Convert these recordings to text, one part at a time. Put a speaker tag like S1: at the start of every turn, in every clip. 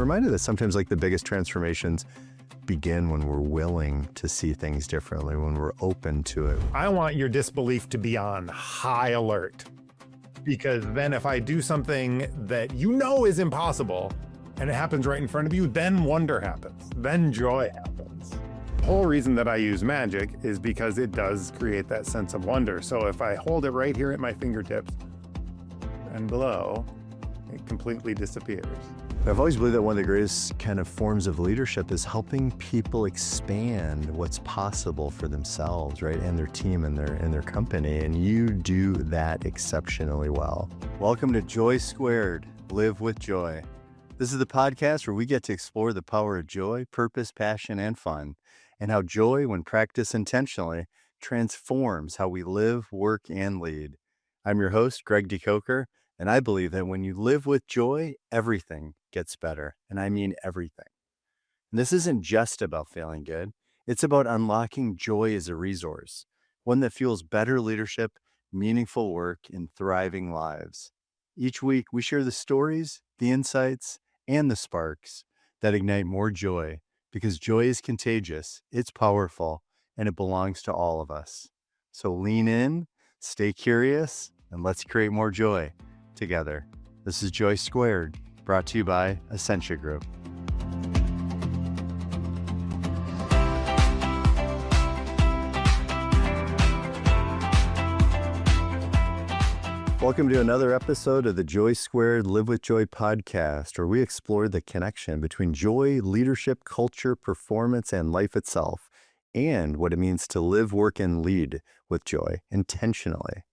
S1: reminded that sometimes like the biggest transformations begin when we're willing to see things differently, when we're open to it.
S2: I want your disbelief to be on high alert, because then if I do something that you know is impossible and it happens right in front of you, then wonder happens, then joy happens. The whole reason that I use magic is because it does create that sense of wonder. So if I hold it right here at my fingertips and below, it completely disappears.
S1: I've always believed that one of the greatest kind of forms of leadership is helping people expand what's possible for themselves, right? And their team and their company. And you do that exceptionally well. Welcome to JOY², Live with Joy. This is the podcast where we get to explore the power of joy, purpose, passion, and fun, and how joy, when practiced intentionally, transforms how we live, work, and lead. I'm your host, Greg De Koker, and I believe that when you live with joy, everything gets better. And I mean everything. And this isn't just about feeling good. It's about unlocking joy as a resource, one that fuels better leadership, meaningful work, and thriving lives. Each week, we share the stories, the insights, and the sparks that ignite more joy, because joy is contagious, it's powerful, and it belongs to all of us. So lean in, stay curious, and let's create more joy together. This is JOY², brought to you by Essentia Group. Welcome to another episode of the JOY² Live with Joy podcast, where we explore the connection between joy, leadership, culture, performance, and life itself, and what it means to live, work, and lead with joy intentionally.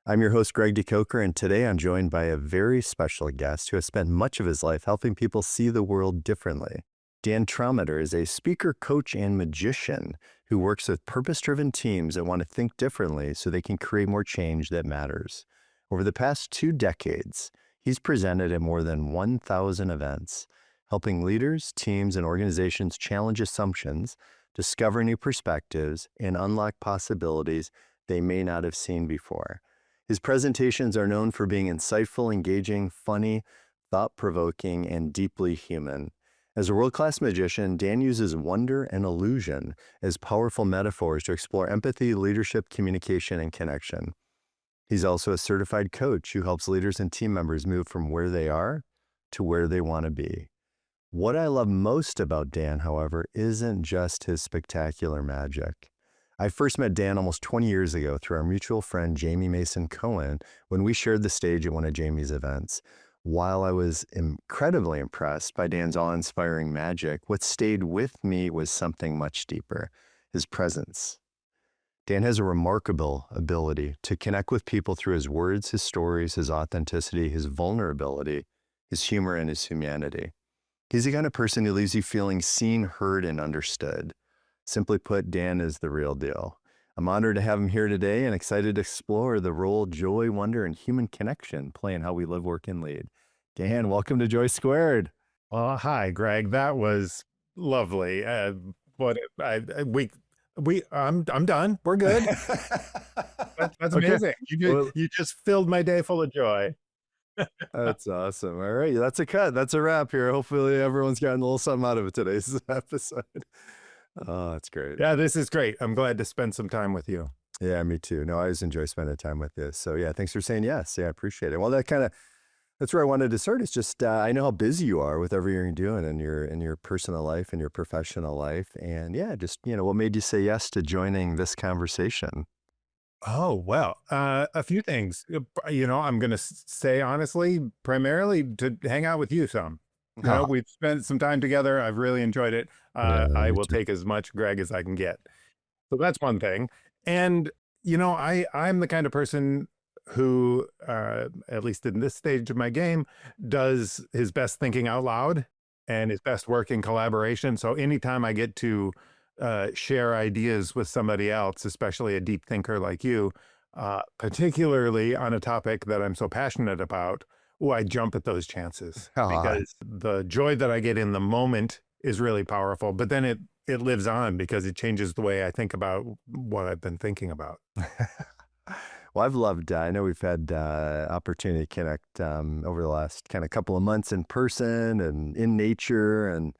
S1: I'm your host, Greg De Koker, and today I'm joined by a very special guest who has spent much of his life helping people see the world differently. Dan Trommater is a speaker, coach, and magician who works with purpose-driven teams that want to think differently so they can create more change that matters. Over the past 2 decades, he's presented at more than 1,000 events, helping leaders, teams, and organizations challenge assumptions, discover new perspectives, and unlock possibilities they may not have seen before. His presentations are known for being insightful, engaging, funny, thought-provoking, and deeply human. As a world-class magician, Dan uses wonder and illusion as powerful metaphors to explore empathy, leadership, communication, and connection. He's also a certified coach who helps leaders and team members move from where they are to where they want to be. What I love most about Dan, however, isn't just his spectacular magic. I first met Dan almost 20 years ago through our mutual friend, Jamie Mason Cohen, when we shared the stage at one of Jamie's events. While I was incredibly impressed by Dan's awe-inspiring magic, what stayed with me was something much deeper: his presence. Dan has a remarkable ability to connect with people through his words, his stories, his authenticity, his vulnerability, his humor, and his humanity. He's the kind of person who leaves you feeling seen, heard, and understood. Simply put, Dan is the real deal. I'm honored to have him here today and excited to explore the role joy, wonder, and human connection play in how we live, work, and lead. Dan, welcome to JOY².
S2: Well, hi, Greg. That was lovely. I'm done. We're good. That's amazing.
S1: Well,
S2: You just filled my day full of joy.
S1: that's awesome. All right, that's a cut. That's a wrap here. Hopefully everyone's gotten a little something out of it today's episode. Oh, that's great.
S2: Yeah, this is great. I'm glad to spend some time with you.
S1: Yeah, me too. No, I always enjoy spending time with you. So yeah, thanks for saying yes. Yeah, I appreciate it. Well, that's where I wanted to start. It's just, I know how busy you are with everything you're doing in your personal life and your professional life. And yeah, just, what made you say yes to joining this conversation?
S2: Oh, well, a few things. I'm going to say honestly, primarily to hang out with you some. We've spent some time together. I've really enjoyed it. I will take as much Greg as I can get. So that's one thing. And, I'm the kind of person who, at least in this stage of my game, does his best thinking out loud and his best work in collaboration. So anytime I get to share ideas with somebody else, especially a deep thinker like you, particularly on a topic that I'm so passionate about, I jump at those chances because the joy that I get in the moment is really powerful, but then it lives on because it changes the way I think about what I've been thinking about.
S1: Well, I've loved, I know we've had opportunity to connect over the last kind of couple of months in person and in nature. And,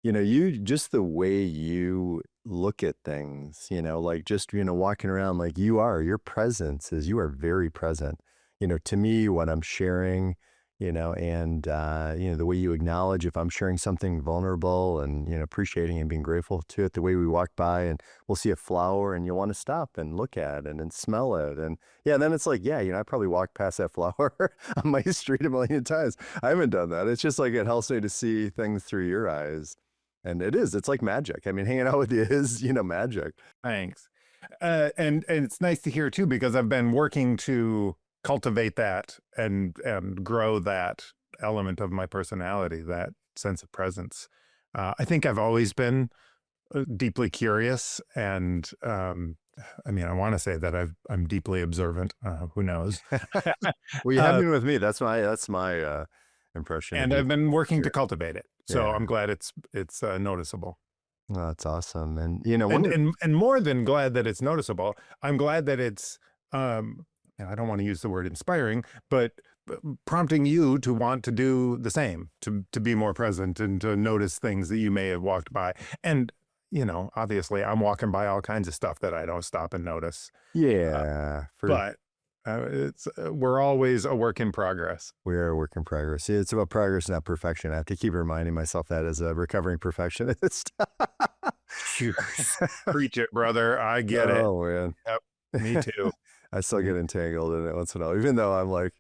S1: you just the way you look at things, like just, walking around like your presence is, you are very present, to me, what I'm sharing, and, the way you acknowledge if I'm sharing something vulnerable and, appreciating and being grateful to it, the way we walk by and we'll see a flower and you'll want to stop and look at it and smell it. And yeah, then it's like, yeah, I probably walked past that flower on my street a million times. I haven't done that. It's just like it helps me to see things through your eyes. And it's like magic. I mean, hanging out with you is, magic.
S2: Thanks. And it's nice to hear too, because I've been working to cultivate that and grow that element of my personality, that sense of presence. I think I've always been deeply curious, and I mean, I want to say that I'm deeply observant. Who knows?
S1: Well, you have been with me. That's my impression.
S2: And I've been working to
S1: Sure.
S2: cultivate it, so
S1: Yeah.
S2: I'm glad it's noticeable.
S1: Oh, that's awesome. And
S2: And more than glad that it's noticeable, I'm glad that it's and I don't want to use the word inspiring, but prompting you to want to do the same, to be more present and to notice things that you may have walked by. And obviously I'm walking by all kinds of stuff that I don't stop and notice.
S1: yeah,
S2: But it's we're always a work in progress.
S1: we are a work in progress. See, it's about progress, not perfection. I have to keep reminding myself that as a recovering perfectionist.
S2: Phew. Preach it, brother. I get it.
S1: Oh man,
S2: Yep, me too.
S1: I still get entangled in it once in a while, even though I'm like,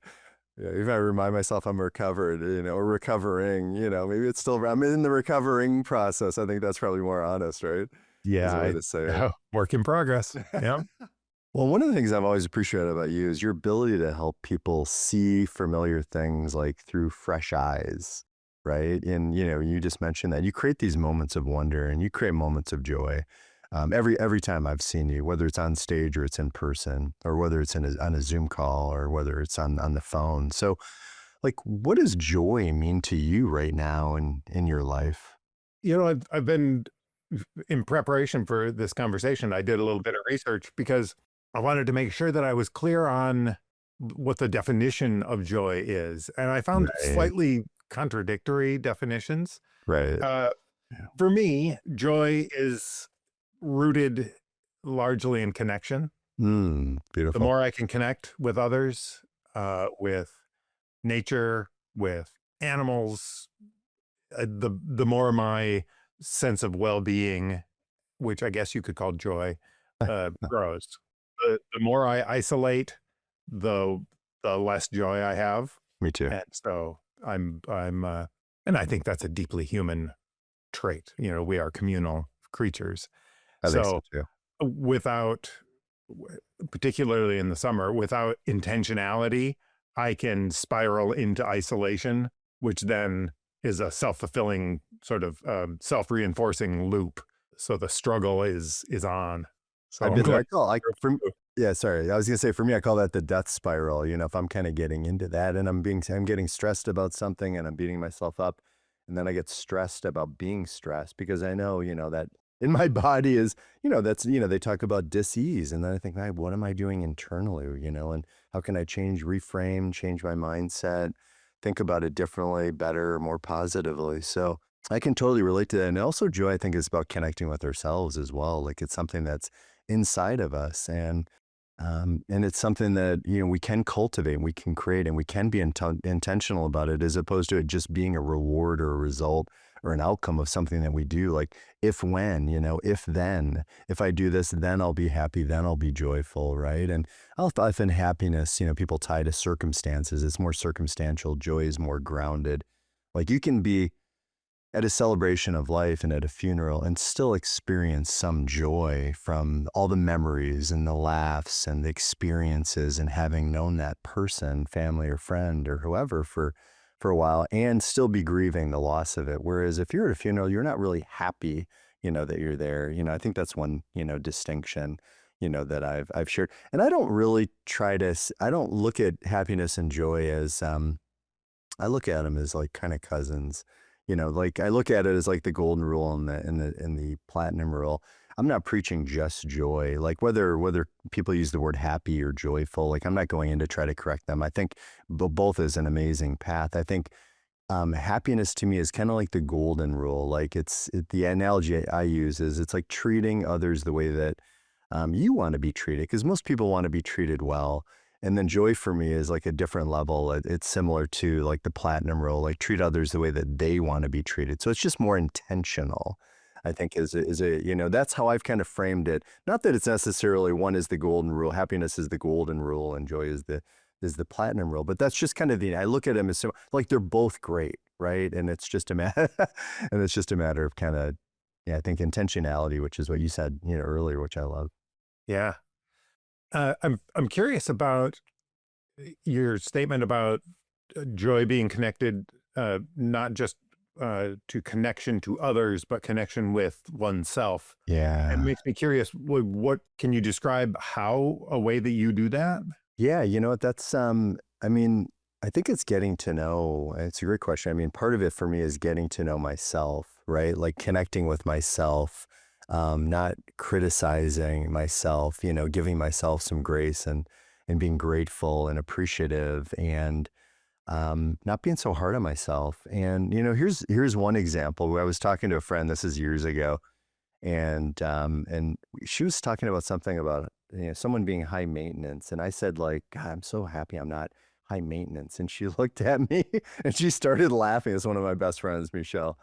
S1: yeah, even I remind myself I'm recovered, or recovering, maybe it's still, I'm in the recovering process. I think that's probably more honest, right? Is a way to say it.
S2: Work in progress. Yeah.
S1: Well, one of the things I've always appreciated about you is your ability to help people see familiar things like through fresh eyes, right? And you just mentioned that you create these moments of wonder and you create moments of joy. Every time I've seen you, whether it's on stage or it's in person, or whether it's on a Zoom call, or whether it's on the phone. So, like, what does joy mean to you right now in your life?
S2: I've been in preparation for this conversation. I did a little bit of research because I wanted to make sure that I was clear on what the definition of joy is. And I found
S1: Right.
S2: slightly contradictory definitions.
S1: Right.
S2: For me, joy is rooted largely in connection. The
S1: Beautiful.
S2: more I can connect with others, with nature, with animals, the more my sense of well-being, which I guess you could call joy, grows. The more I isolate, the less joy I have.
S1: Me too.
S2: And so I'm and I think that's a deeply human trait. We are communal creatures.
S1: I think so
S2: So
S1: too.
S2: without, particularly in the summer, without intentionality, I can spiral into isolation, which then is a self-fulfilling sort of self-reinforcing loop. So the struggle is on. So
S1: I've
S2: I'm
S1: been there.
S2: glad
S1: Yeah, sorry. I was gonna say, for me, I call that the death spiral. If I'm kind of getting into that and I'm getting stressed about something and I'm beating myself up, and then I get stressed about being stressed because I know, that in my body is, that's, they talk about dis-ease. And then I think, "Man, what am I doing internally, and how can I reframe, change my mindset, think about it differently, better, more positively." So I can totally relate to that. And also joy, I think, is about connecting with ourselves as well. Like it's something that's inside of us. And it's something that, we can cultivate, we can create, and we can be intentional about it, as opposed to it just being a reward or a result or an outcome of something that we do. Like if then, if I do this, then I'll be happy, then I'll be joyful, right? And often happiness, people tie to circumstances. It's more circumstantial. Joy is more grounded. Like you can be at a celebration of life and at a funeral and still experience some joy from all the memories and the laughs and the experiences and having known that person, family or friend or whoever for a while, and still be grieving the loss of it. Whereas if you're at a funeral, you're not really happy, that you're there. I think that's one, distinction, that I've shared. And I don't really I don't look at happiness and joy as, I look at them as like kind of cousins. Like I look at it as like the golden rule and the platinum rule. I'm not preaching just joy. Like whether people use the word happy or joyful, like I'm not going in to try to correct them. I think both is an amazing path. I think happiness to me is kind of like the golden rule. Like the analogy I use is it's like treating others the way that you want to be treated, because most people want to be treated well. And then joy for me is like a different level. It's similar to like the platinum rule, like treat others the way that they want to be treated. So it's just more intentional, I think that's how I've kind of framed it. Not that it's necessarily one is the golden rule, happiness is the golden rule, and joy is the platinum rule. But that's just kind of I look at them as like they're both great, right? And it's just a matter, and it's just a matter of kind of, yeah, I think intentionality, which is what you said, earlier, which I love.
S2: Yeah. I'm curious about your statement about joy being connected, not just to connection to others, but connection with oneself. It
S1: Yeah.
S2: makes me curious. What can you describe a way that you do that?
S1: Yeah, you know what? I mean, I think it's getting to know. It's a great question. I mean, part of it for me is getting to know myself, right? Like connecting with myself, not criticizing myself, giving myself some grace and being grateful and appreciative, and not being so hard on myself. And here's one example. I was talking to a friend. This is years ago, and she was talking about something about someone being high maintenance, and I said, like, God, I'm so happy I'm not high maintenance. And she looked at me and she started laughing. It's one of my best friends, Michelle.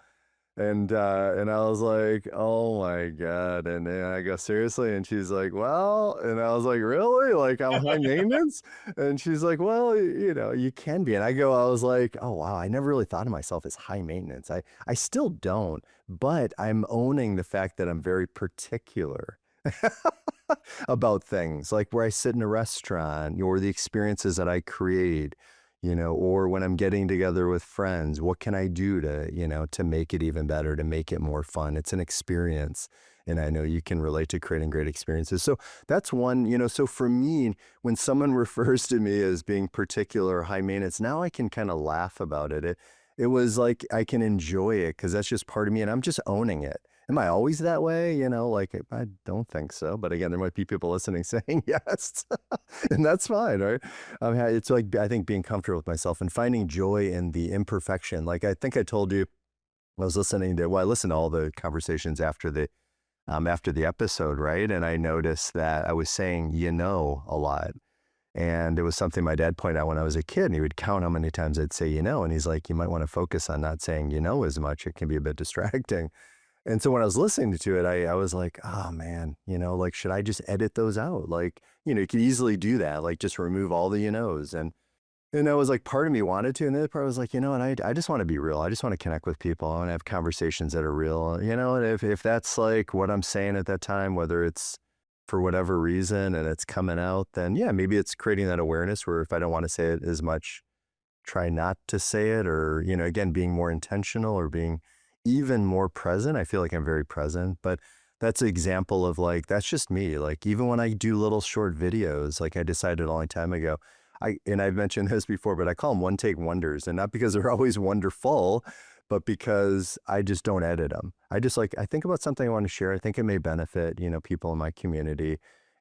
S1: And I was like, oh my God. And then I go, seriously? And she's like, well, and I was like, really? Like I'm high maintenance? And she's like, well, you can be. And I was like, oh wow, I never really thought of myself as high maintenance. I still don't, but I'm owning the fact that I'm very particular about things, like where I sit in a restaurant or the experiences that I create, or when I'm getting together with friends, what can I do to make it even better, to make it more fun? It's an experience. And I know you can relate to creating great experiences. So that's one, so for me, when someone refers to me as being particular or high maintenance, now I can kind of laugh about it. It was like I can enjoy it because that's just part of me and I'm just owning it. Am I always that way? Like I don't think so. But again, there might be people listening saying yes, and that's fine, right? It's like I think being comfortable with myself and finding joy in the imperfection. Like I think I told you, I listened to all the conversations after the episode, right? And I noticed that I was saying a lot. And it was something my dad pointed out when I was a kid, and he would count how many times I'd say and he's like, you might want to focus on not saying as much. It can be a bit distracting. And so when I was listening to it, I was like, oh man, like, should I just edit those out? Like, you could easily do that, like just remove all the knows. And that was like part of me wanted to. And the other part was like, and I just want to be real. I just want to connect with people. I want to have conversations that are real, and if that's like what I'm saying at that time, whether it's for whatever reason and it's coming out, then yeah, maybe it's creating that awareness where if I don't want to say it as much, try not to say it, or, again, being more intentional or being even more present. I feel like I'm very present, but that's an example of like, that's just me. Like, even when I do little short videos, like I decided a long time ago, and I've mentioned this before, but I call them one take wonders, and not because they're always wonderful, but because I just don't edit them. I think about something I want to share. I think it may benefit, people in my community,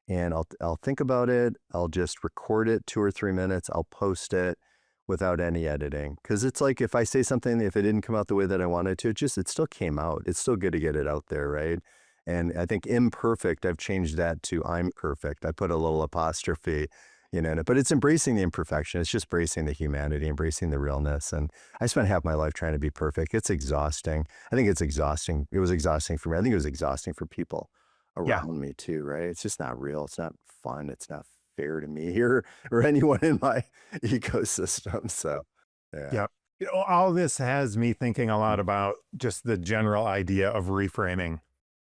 S1: and I'll think about it. I'll just record it 2 or 3 minutes. I'll post it without any editing. Cause it's like, if I say something, if it didn't come out the way that I wanted to, it still came out. It's still good to get it out there. Right. And I think imperfect, I've changed that to I'm perfect. I put a little apostrophe, but it's embracing the imperfection. It's just embracing the humanity, embracing the realness. And I spent half my life trying to be perfect. It's exhausting. I think it's exhausting. It was exhausting for me. I think it was exhausting for people
S2: Yeah.
S1: around me too, right? It's just not real. It's not fun. It's not fair to me or anyone in my ecosystem. So, yeah.
S2: Yeah. All this has me thinking a lot about just the general idea of reframing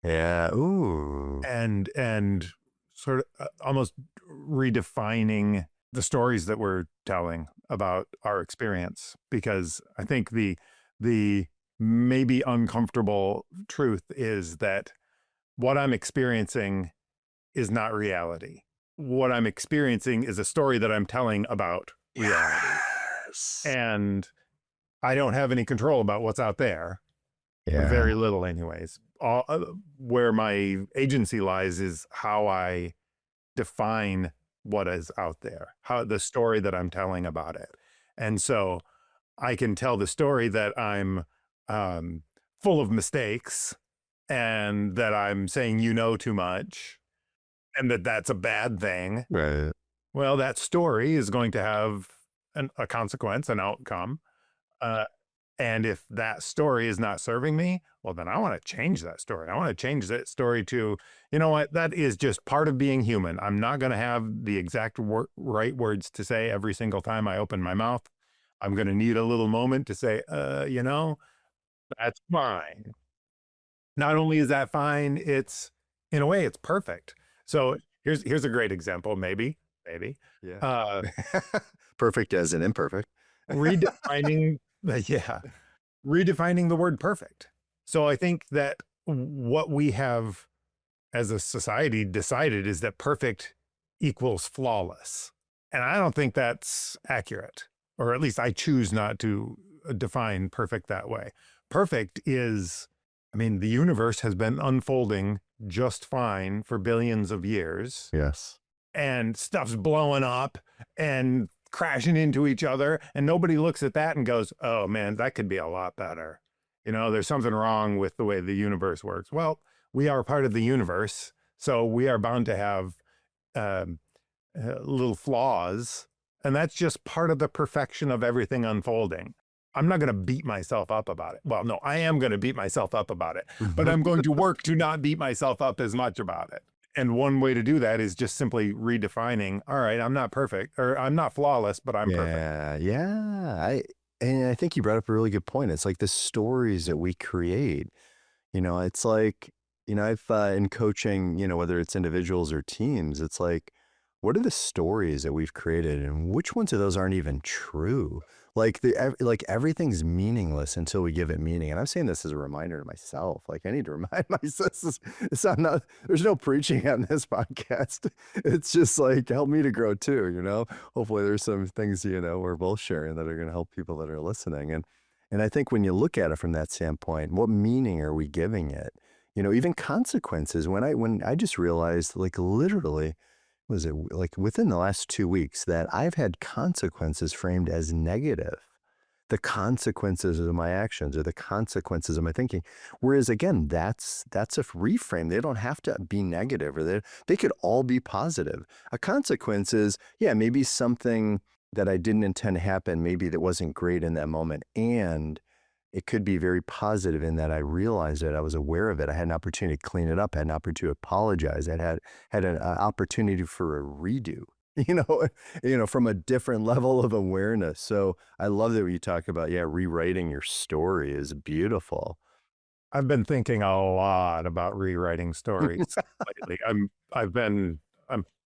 S1: Yeah. Ooh.
S2: and sort of almost redefining the stories that we're telling about our experience, because I think the maybe uncomfortable truth is that what I'm experiencing is not reality. What I'm experiencing is a story that I'm telling about reality.
S1: Yes.
S2: And I don't have any control about what's out there.
S1: Yeah.
S2: very little anyways. Where my agency lies is how I define what is out there, how the story that I'm telling about it. And so I can tell the story that I'm full of mistakes and that I'm saying you know too much and that that's a bad thing.
S1: Right.
S2: Well, that story is going to have a consequence, an outcome. Uh, and if that story is not serving me, well, then I want to change that story. I want to change that story to, you know what, that is just part of being human. I'm not going to have the exact right words to say every single time I open my mouth. I'm going to need a little moment to say, you know, that's fine. Not only is that fine, it's, in a way, it's perfect. So here's a great example, maybe.
S1: Yeah.
S2: Uh,
S1: Perfect as in imperfect.
S2: redefining, yeah, redefining the word perfect. So I think that what we have as a society decided is that perfect equals flawless. And I don't think that's accurate, or at least I choose not to define perfect that way. Perfect is, I mean, the universe has been unfolding just fine for billions of years.
S1: Yes.
S2: And stuff's blowing up and crashing into each other. And nobody looks at that and goes, oh man, that could be a lot better. You know, there's something wrong with the way the universe works. Well, we are part of the universe. So we are bound to have little flaws. And that's just part of the perfection of everything unfolding. I'm not going to beat myself up about it. Well, no, I am going to beat myself up about it, but I'm going to work to not beat myself up as much about it. And one way to do that is just simply redefining, all right, I'm not perfect, or I'm not flawless, but I'm perfect.
S1: Yeah. And I think you brought up a really good point. It's like the stories that we create. It's like, I've in coaching, whether it's individuals or teams, it's like, what are the stories that we've created and which ones of those aren't even true? Like like everything's meaningless until we give it meaning. And I'm saying this as a reminder to myself. Like I need to remind myself there's no preaching on this podcast. It's just like help me to grow too, Hopefully there's some things, we're both sharing that are going to help people that are listening. And I think when you look at it from that standpoint, what meaning are we giving it? Even consequences. When I just realized, like literally, was it like within the last 2 weeks that I've had consequences framed as negative. The consequences of my actions or the consequences of my thinking. Whereas again, that's a reframe. They don't have to be negative, or they could all be positive. A consequence is, yeah, maybe something that I didn't intend to happen, maybe that wasn't great in that moment. And it could be very positive in that I realized it, I was aware of it, I had an opportunity to clean it up, I had an opportunity to apologize, I had an opportunity for a redo, from a different level of awareness. So I love that what you talk about, rewriting your story is beautiful.
S2: I've been thinking a lot about rewriting stories lately. I'm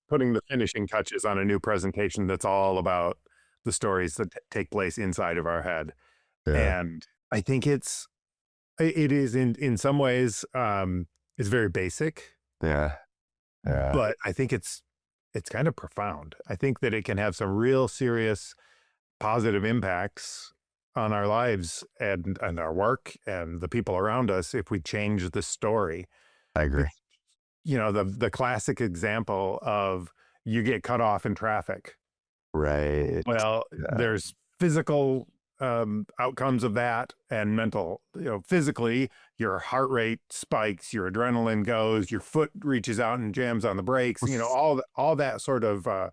S2: putting the finishing touches on a new presentation that's all about the stories that take place inside of our head.
S1: Yeah.
S2: And I think it is in some ways, it's very basic.
S1: Yeah. Yeah.
S2: But I think it's kind of profound. I think that it can have some real serious positive impacts on our lives and our work and the people around us if we change the story.
S1: I agree.
S2: The classic example of you get cut off in traffic.
S1: Right.
S2: Well, there's physical outcomes of that and mental. Physically, your heart rate spikes, your adrenaline goes, your foot reaches out and jams on the brakes. All that sort of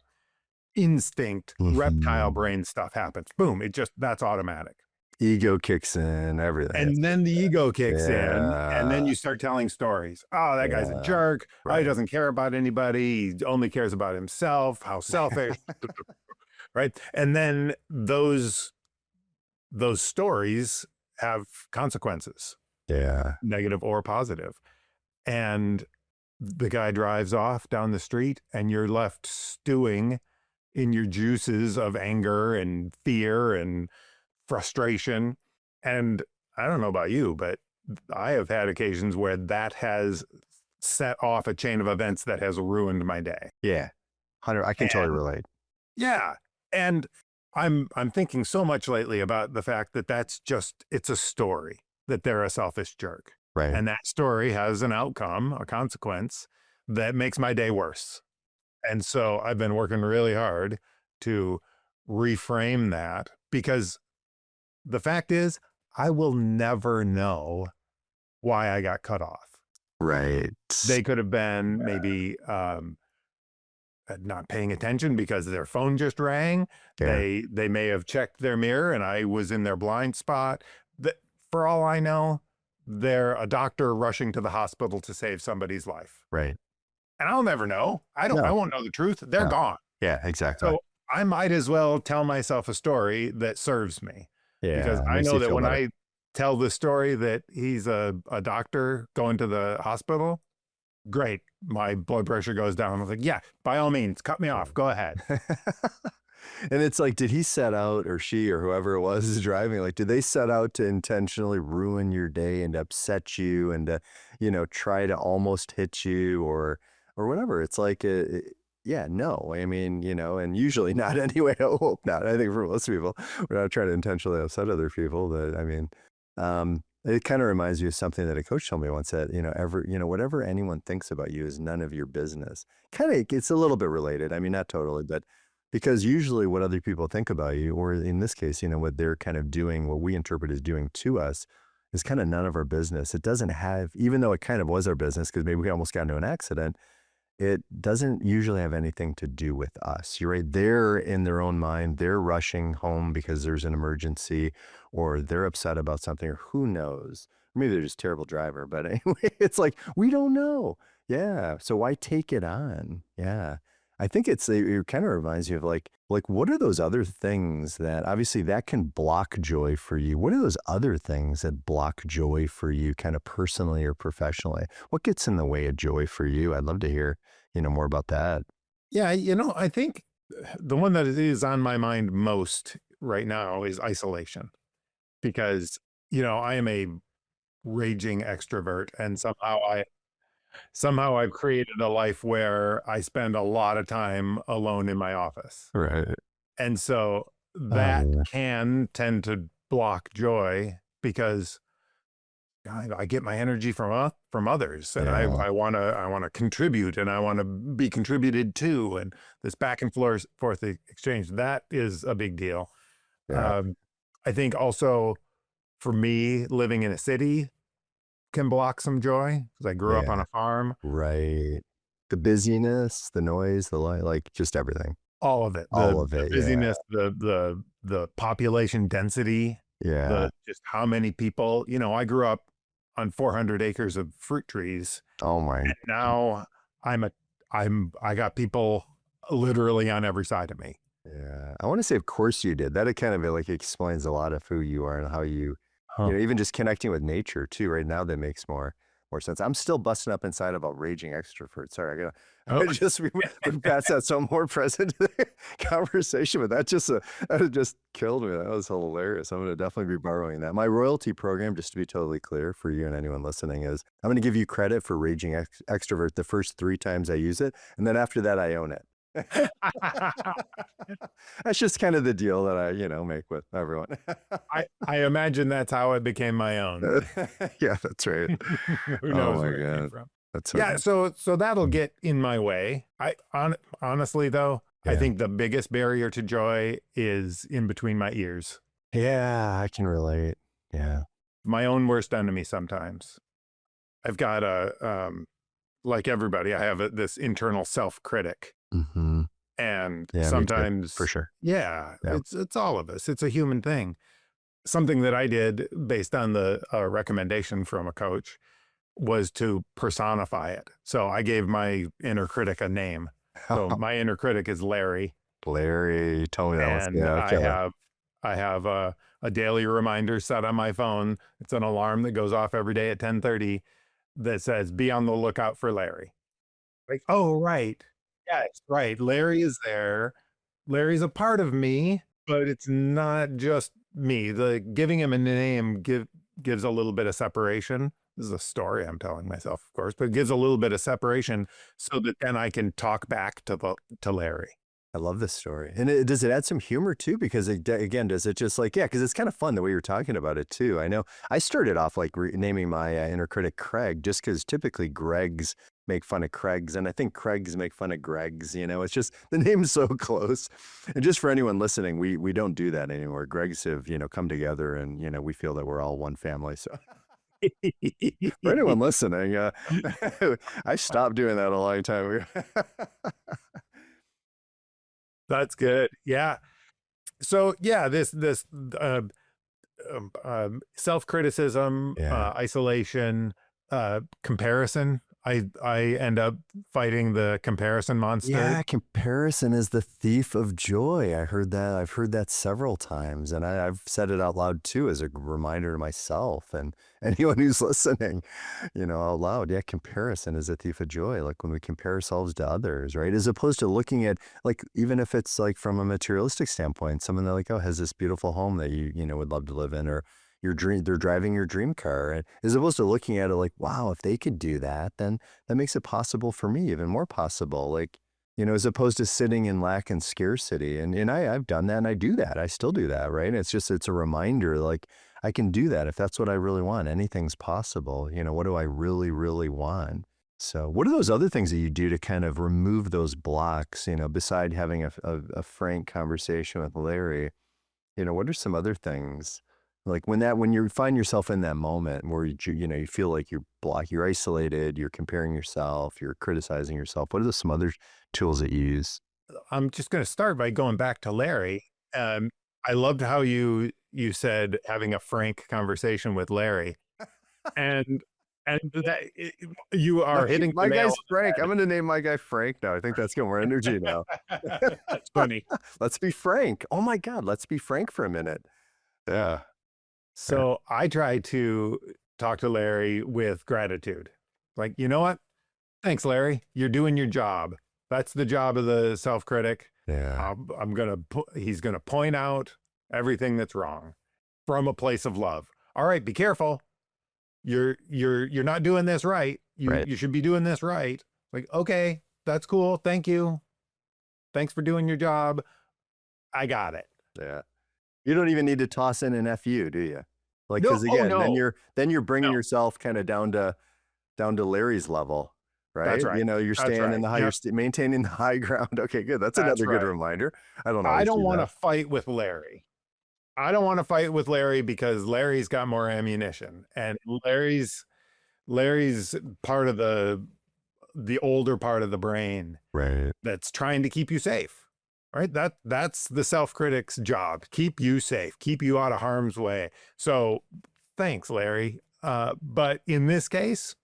S2: instinct, reptile brain stuff happens. Boom! That's automatic.
S1: Ego kicks in, everything.
S2: And then the ego kicks in, and then you start telling stories. Oh, that guy's a jerk. Right. Oh, he doesn't care about anybody. He only cares about himself. How selfish. Right. And then those stories have consequences.
S1: Yeah.
S2: Negative or positive. And the guy drives off down the street and you're left stewing in your juices of anger and fear and frustration. And I don't know about you, but I have had occasions where that has set off a chain of events that has ruined my day.
S1: Yeah. 100. I can totally relate.
S2: Yeah. And I'm thinking so much lately about the fact that it's a story. that they're a selfish jerk.
S1: Right.
S2: And that story has an outcome, a consequence that makes my day worse. And so I've been working really hard to reframe that, because the fact is, I will never know why I got cut off.
S1: Right.
S2: They could have been maybe not paying attention because their phone just rang.
S1: Yeah.
S2: They may have checked their mirror and I was in their blind spot. For all I know, they're a doctor rushing to the hospital to save somebody's life.
S1: Right.
S2: And I'll never know. I won't know the truth. They're gone.
S1: Yeah, exactly.
S2: So I might as well tell myself a story that serves me.
S1: Yeah.
S2: Because I know that when I tell the story that he's a doctor going to the hospital, great, my blood pressure goes down. I was like, yeah, by all means, cut me off. Go ahead.
S1: And it's like, did he set out, or she, or whoever it was is driving, like, did they set out to intentionally ruin your day and upset you and to, try to almost hit you or whatever? It's like, yeah, no, I mean, and usually not anyway. I hope not. I think for most people, we're not trying to intentionally upset other people. But I mean, it kind of reminds you of something that a coach told me once, that, whatever anyone thinks about you is none of your business. Kind of, it's a little bit related. I mean, not totally, but because usually what other people think about you, or in this case, what they're kind of doing, what we interpret as doing to us, is kind of none of our business. It doesn't have, even though it kind of was our business, because maybe we almost got into an accident, it doesn't usually have anything to do with us. You're right. They're in their own mind. They're rushing home because there's an emergency, or they're upset about something, or who knows? Maybe they're just a terrible driver. But anyway, it's like, we don't know. Yeah. So why take it on? Yeah. I think it kind of reminds you of like, what are those other things that obviously that can block joy for you? What are those other things that block joy for you, kind of personally or professionally? What gets in the way of joy for you? I'd love to hear, more about that.
S2: Yeah. I think the one that is on my mind most right now is isolation, because, I am a raging extrovert, and somehow I've created a life where I spend a lot of time alone in my office.
S1: Right.
S2: And so that can tend to block joy, because I get my energy from others, and I want to contribute, and I want to be contributed to, and this back and forth exchange, that is a big deal.
S1: Yeah.
S2: I think also for me, living in a city can block some joy, because I grew up on a farm.
S1: Right. The busyness, the noise, the light, like just everything.
S2: All of it. The busyness, the population density, just how many people. I grew up on 400 acres of fruit trees.
S1: Oh my.
S2: And now I got people literally on every side of me.
S1: Yeah. I want to say, of course you did. That kind of like explains a lot of who you are and how you, even just connecting with nature too. Right now, that makes more sense. I'm still busting up inside about raging extrovert. Sorry, I just we passed that some more present to the conversation, but that just killed me. That was hilarious. I'm going to definitely be borrowing that. My royalty program, just to be totally clear for you and anyone listening, is I'm going to give you credit for raging extrovert the first 3 times I use it, and then after that, I own it. That's just kind of the deal that I, make with everyone.
S2: I imagine that's how it became my own.
S1: Yeah, that's right.
S2: Who knows where it came from?
S1: That's
S2: yeah. So that'll get in my way. Honestly though, I think the biggest barrier to joy is in between my ears.
S1: Yeah, I can relate. Yeah.
S2: My own worst enemy sometimes. I've got like everybody, I have this internal self-critic.
S1: Mm-hmm.
S2: And sometimes,
S1: for sure.
S2: Yeah, it's all of us. It's a human thing. Something that I did based on the recommendation from a coach was to personify it. So I gave my inner critic a name. So my inner critic is Larry.
S1: Larry, tell me that.
S2: And I have a daily reminder set on my phone. It's an alarm that goes off every day at 10:30 that says, "Be on the lookout for Larry." Like, oh, right. Yes, right. Larry is there. Larry's a part of me, but it's not just me. The giving him a name gives a little bit of separation. This is a story I'm telling myself, of course, but it gives a little bit of separation so that then I can talk back to Larry.
S1: I love this story. And does it add some humor too? Because again, does it just like, yeah, because it's kind of fun the way you're talking about it too. I know I started off like naming my inner critic Craig, just because typically Gregs make fun of Craigs. And I think Craigs make fun of Gregs. It's just the name's so close. And just for anyone listening, we don't do that anymore. Gregs have, come together and, we feel that we're all one family. So for anyone listening, I stopped doing that a long time ago.
S2: That's good. Yeah. So yeah, this self-criticism,
S1: Yeah.
S2: isolation, comparison. I end up fighting the comparison monster.
S1: Yeah, comparison is the thief of joy. I heard that. I've heard that several times, and I've said it out loud too as a reminder to myself and anyone who's listening, out loud. Yeah, comparison is a thief of joy. Like when we compare ourselves to others, right? As opposed to looking at like even if it's like from a materialistic standpoint, someone that like, oh, has this beautiful home that you would love to live in, or they're driving your dream car, and as opposed to looking at it like, wow, if they could do that, then that makes it possible for me, even more possible. Like, as opposed to sitting in lack and scarcity. And I've done that and I do that. I still do that, right? It's a reminder, like I can do that if that's what I really want. Anything's possible. What do I really, really want? So what are those other things that you do to kind of remove those blocks, beside having a frank conversation with Larry? What are some other things? Like when you find yourself in that moment where you feel like you're blocked, you're isolated, you're comparing yourself, you're criticizing yourself. What are some other tools that you use?
S2: I'm just going to start by going back to Larry. Um, I loved how you said having a frank conversation with Larry, and you are hitting the
S1: My
S2: nail
S1: guy's
S2: on
S1: Frank. I'm going to name my guy Frank now. I think that's got more energy now.
S2: the head. That's funny.
S1: Let's be frank. Oh my God, let's be frank for a minute. Yeah.
S2: So I try to talk to Larry with gratitude. Like, you know what? Thanks, Larry. You're doing your job. That's the job of the self-critic.
S1: Yeah.
S2: He's gonna point out everything that's wrong from a place of love. All right, be careful. You're not doing this right.
S1: Right.
S2: You should be doing this right. Like, okay, that's cool. Thank you. Thanks for doing your job. I got it.
S1: Yeah. You don't even need to toss in an FU, do you? Like,
S2: No,
S1: because
S2: oh
S1: again,
S2: no,
S1: then you're bringing
S2: no.
S1: yourself kind of down to Larry's level, right?
S2: That's right.
S1: You're
S2: That's
S1: staying in
S2: right.
S1: the high,
S2: Yep,
S1: maintaining the high ground. Okay, good. That's
S2: that's
S1: another good
S2: right.
S1: reminder. I don't
S2: I
S1: always
S2: don't
S1: do
S2: want to
S1: that.
S2: fight with Larry. I don't want to fight with Larry because Larry's got more ammunition, and Larry's part of the older part of the brain
S1: Right.
S2: that's trying to keep you safe. Right? That's the self-critic's job. Keep you safe, keep you out of harm's way. So thanks, Larry. But in this case,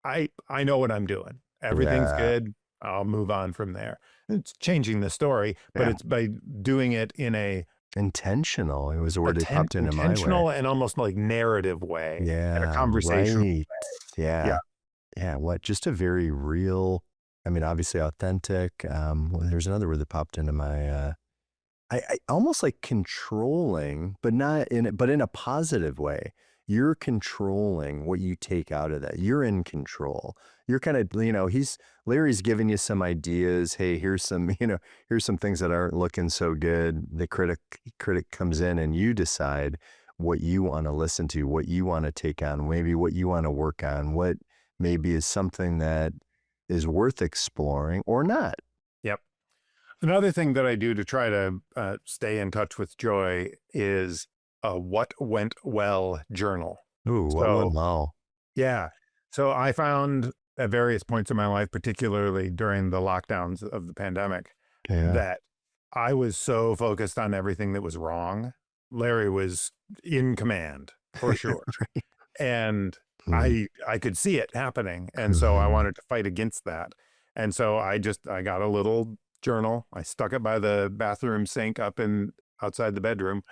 S2: I know what I'm doing. Everything's
S1: Yeah.
S2: good. I'll move on from there. It's changing the story, but
S1: Yeah.
S2: it's by doing it in a
S1: Intentional. It was a word that popped into my way.
S2: intentional and almost like narrative way, in a
S1: Yeah.
S2: conversation.
S1: Right.
S2: Yeah.
S1: Yeah. Yeah. What? Just a very real, I mean, obviously authentic. Well, there's another word that popped into my, I almost like controlling, but not in it, but in a positive way. You're controlling what you take out of that. You're in control. You're kind of, Larry's giving you some ideas. Hey, here's some, here's some things that aren't looking so good. The critic comes in and you decide what you want to listen to, what you want to take on, maybe what you want to work on, what maybe is something that is worth exploring or not.
S2: Yep. Another thing that I do to try to stay in touch with joy is a what went well journal.
S1: Ooh, what went
S2: So,
S1: well?
S2: yeah. So I found at various points in my life, particularly during the lockdowns of the pandemic,
S1: Yeah.
S2: that I was so focused on everything that was wrong. Larry was in command for sure. And
S1: Mm.
S2: I could see it happening. And so I
S1: Mhm.
S2: wanted to fight against that. And so I got a little journal. I stuck it by the bathroom sink up in outside the bedroom.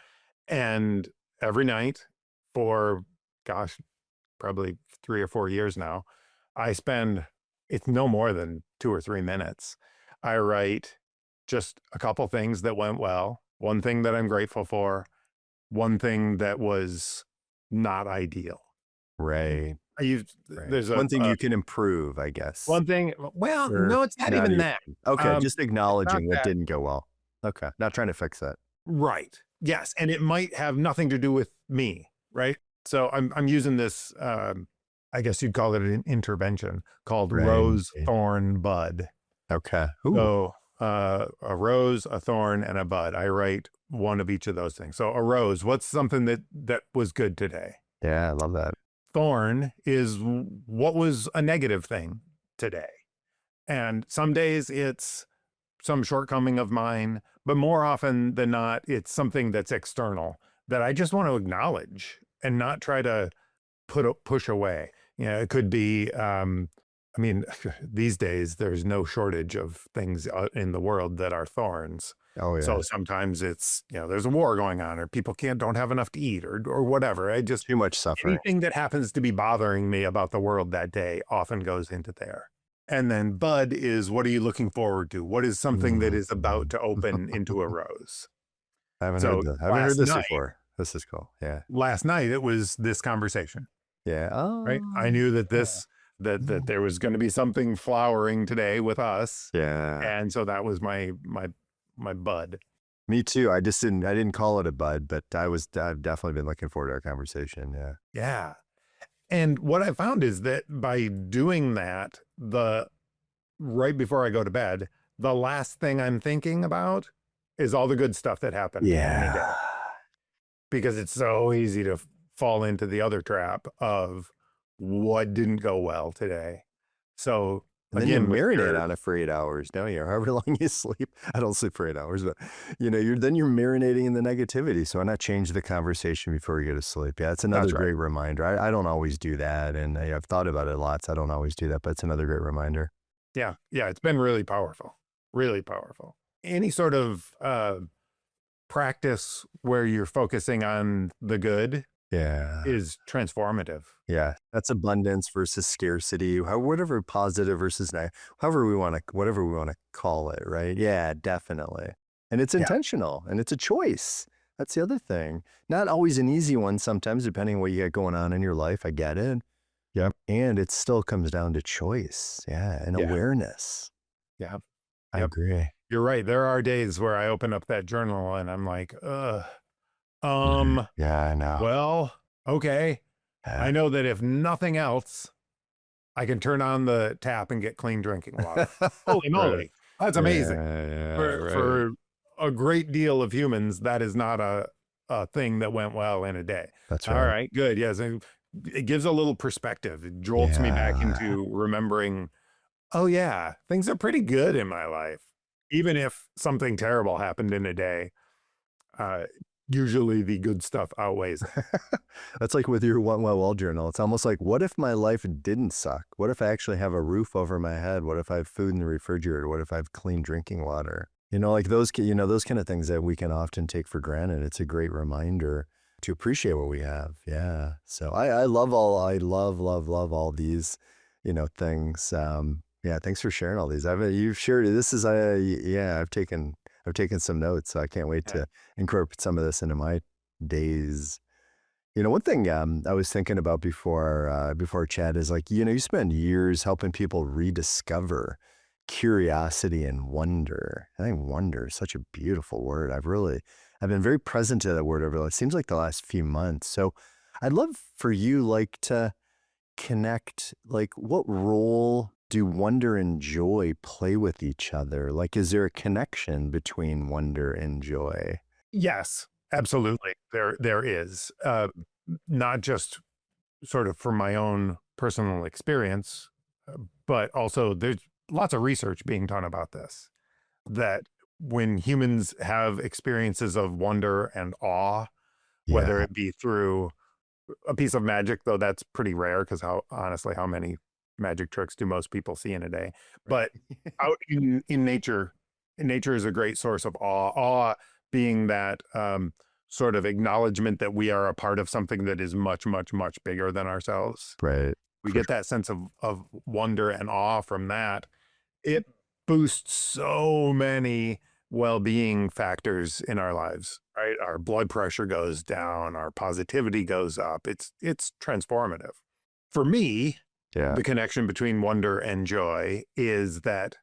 S2: And every night for, gosh, probably 3 or 4 years now, I spend, it's no more than 2 or 3 minutes. I write just a couple things that went well, one thing that I'm grateful for, one thing that was not ideal.
S1: Right.
S2: I use
S1: Right.
S2: there's
S1: One thing you can improve, I guess.
S2: one thing. Well,
S1: Or
S2: no, it's not
S1: not
S2: even
S1: even.
S2: that.
S1: Okay, just
S2: It's not
S1: acknowledging what
S2: that.
S1: didn't go well. Okay, not trying to fix that.
S2: Right. Yes, and it might have nothing to do with me, right? So I'm using this, I guess you'd call it an intervention called
S1: Right.
S2: rose, thorn, bud.
S1: Okay. Ooh.
S2: So a rose, a thorn, and a bud. I write one of each of those things. So a rose, what's something that was good today?
S1: Yeah, I love that.
S2: Thorn is what was a negative thing today. And some days it's some shortcoming of mine, but more often than not, it's something that's external that I just want to acknowledge and not try to push away. You know, it could be, I mean, these days there's no shortage of things in the world that are thorns.
S1: Oh yeah.
S2: So sometimes it's, you know, there's a war going on, or people don't have enough to eat, or whatever. I just,
S1: Too much suffering.
S2: anything that happens to be bothering me about the world that day often goes into there. And then bud is, what are you looking forward to? What is something that is about to open into a rose?
S1: I haven't heard
S2: So
S1: that. I haven't heard this before. This is cool. Yeah.
S2: last night it was this conversation,
S1: Yeah.
S2: right? I
S1: Oh.
S2: knew that that there was going to be something flowering today with us.
S1: Yeah.
S2: And so that was my bud.
S1: Me too. I didn't call it a bud, but I've definitely been looking forward to our conversation. Yeah.
S2: Yeah. And what I found is that by doing that, right before I go to bed, the last thing I'm thinking about is all the good stuff that happened in the day.
S1: Yeah.
S2: Because it's so easy to fall into the other trap of what didn't go well today. So
S1: And then you
S2: again,
S1: marinate on it for 8 hours, don't you? Or however long you sleep. I don't sleep for 8 hours, but you know, you're marinating in the negativity. So why not change the conversation before you go to sleep? Yeah, it's another
S2: That's right.
S1: great reminder. I don't always do that, and I've thought about it a lot. So I don't always do that, but it's another great reminder.
S2: Yeah. Yeah. It's been really powerful. Really powerful. Any sort of practice where you're focusing on the good
S1: Yeah.
S2: is transformative.
S1: Yeah. That's abundance versus scarcity, whatever positive versus negative, whatever we want to call it, right? Yeah, definitely. And it's
S2: Yeah.
S1: intentional and it's a choice. That's the other thing. Not always an easy one sometimes, depending on what you got going on in your life. I get it.
S2: Yep.
S1: And it still comes down to choice. Yeah. And
S2: Yeah.
S1: awareness.
S2: Yeah.
S1: I
S2: Yep.
S1: agree.
S2: You're right. There are days where I open up that journal and I'm like,
S1: Yeah, I know.
S2: well, okay. I know that if nothing else, I can turn on the tap and get clean drinking water. Holy moly. That's amazing.
S1: Yeah,
S2: For a great deal of humans, that is not a thing that went well in a day.
S1: That's
S2: All
S1: right.
S2: right, good. Yes. It gives a little perspective. It jolts me back
S1: Yeah.
S2: into remembering, oh yeah, things are pretty good in my life. Even if something terrible happened in a day, usually the good stuff outweighs it.
S1: That's like with your One Well journal. It's almost like, what if my life didn't suck? What if I actually have a roof over my head? What if I have food in the refrigerator? What if I have clean drinking water? You know, like those kind of things that we can often take for granted. It's a great reminder to appreciate what we have. Yeah. So I love all these, things. Yeah. Thanks for sharing all these. You've shared, this is, I've taken some notes. So I can't wait to incorporate some of this into my days. One thing I was thinking about before chat is like, you spend years helping people rediscover curiosity and wonder. I think wonder is such a beautiful word. I've been very present to that word it seems like the last few months. So I'd love for you to connect, what role do wonder and joy play with each other? Like, is there a connection between wonder and joy?
S2: Yes, absolutely. There is, not just sort of from my own personal experience, but also there's lots of research being done about this, that when humans have experiences of wonder and awe, whether
S1: Yeah.
S2: it be through a piece of magic, though that's pretty rare because how many magic tricks do most people see in a day? But out in nature is a great source of awe. Awe being that sort of acknowledgement that we are a part of something that is much, much, much bigger than ourselves.
S1: Right.
S2: We get that sense of wonder and awe from that. It boosts so many well-being factors in our lives, right? Our blood pressure goes down, our positivity goes up. It's transformative. For me,
S1: Yeah.
S2: the connection between wonder and joy is that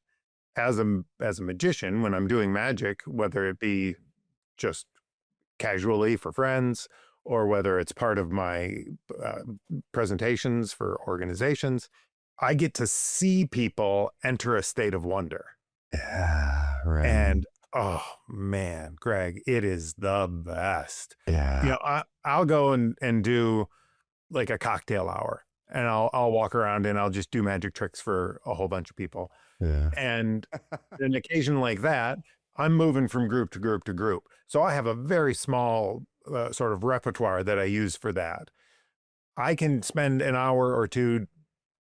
S2: as a magician, when I'm doing magic, whether it be just casually for friends or whether it's part of my uh, presentations for organizations, I get to see people enter a state of wonder.
S1: Yeah. Right.
S2: And oh man, Greg, it is the best.
S1: Yeah.
S2: I'll go and do like a cocktail hour, and I'll walk around and I'll just do magic tricks for a whole bunch of people.
S1: Yeah.
S2: And an occasion like that, I'm moving from group to group to group. So I have a very small sort of repertoire that I use for that. I can spend an hour or two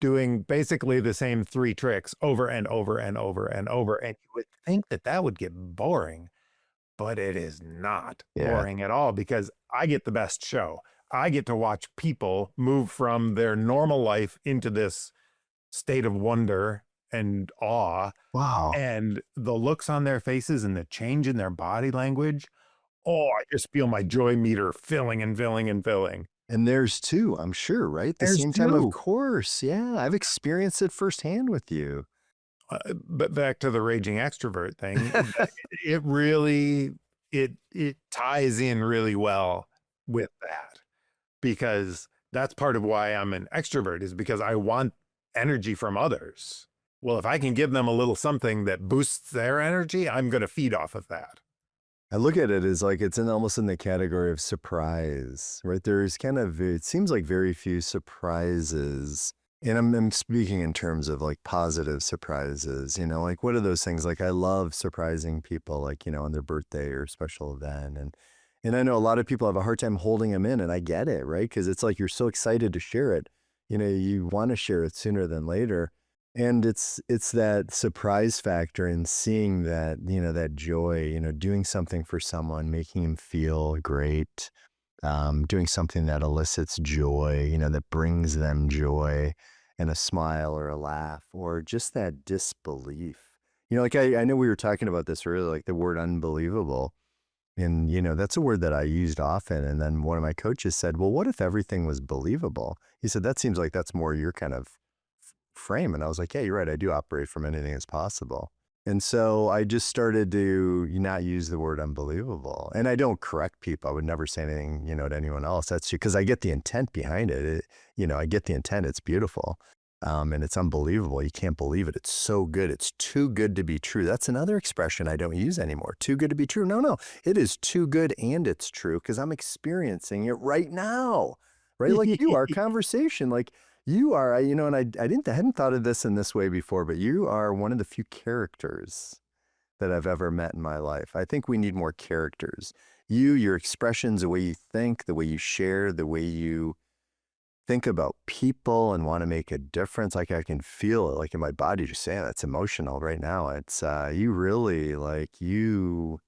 S2: doing basically the same 3 tricks over and over and over and over. And you would think that that would get boring, but it is not boring at all, because I get the best show. I get to watch people move from their normal life into this state of wonder and awe.
S1: Wow.
S2: And the looks on their faces and the change in their body language. Oh, I just feel my joy meter filling and filling and filling.
S1: And there's two, I'm sure, right? The
S2: There's
S1: same time, of
S2: two.
S1: course. Yeah, I've experienced it firsthand with you.
S2: But back to the raging extrovert thing, it really, it ties in really well with that, because that's part of why I'm an extrovert, is because I want energy from others. Well, if I can give them a little something that boosts their energy, I'm going to feed off of that.
S1: I look at it as like it's almost in the category of surprise, right? There's kind of, it seems like very few surprises. And I'm speaking in terms of like positive surprises, like what are those things? Like I love surprising people, like, on their birthday or special event. And I know a lot of people have a hard time holding them in, and I get it, right? Because it's like you're so excited to share it. You want to share it sooner than later. And it's that surprise factor in seeing that, that joy, doing something for someone, making him feel great, doing something that elicits joy, that brings them joy and a smile or a laugh or just that disbelief. Like I know we were talking about this earlier, like the word unbelievable. And, that's a word that I used often. And then one of my coaches said, well, what if everything was believable? He said, that seems like that's more your kind of frame. And I was like, yeah, you're right. I do operate from anything as possible. And so I just started to not use the word unbelievable. And I don't correct people. I would never say anything, to anyone else. That's because I get the intent behind it. I get the intent. It's beautiful. And it's unbelievable. You can't believe it. It's so good. It's too good to be true. That's another expression I don't use anymore. Too good to be true. No. It is too good and it's true because I'm experiencing it right now, right? Like you, our conversation, like you are, and I hadn't thought of this in this way before, but you are one of the few characters that I've ever met in my life. I think we need more characters. Your expressions, the way you think, the way you share, the way you think about people and want to make a difference. Like I can feel it like in my body, just saying it's emotional right now. It's you really, like, you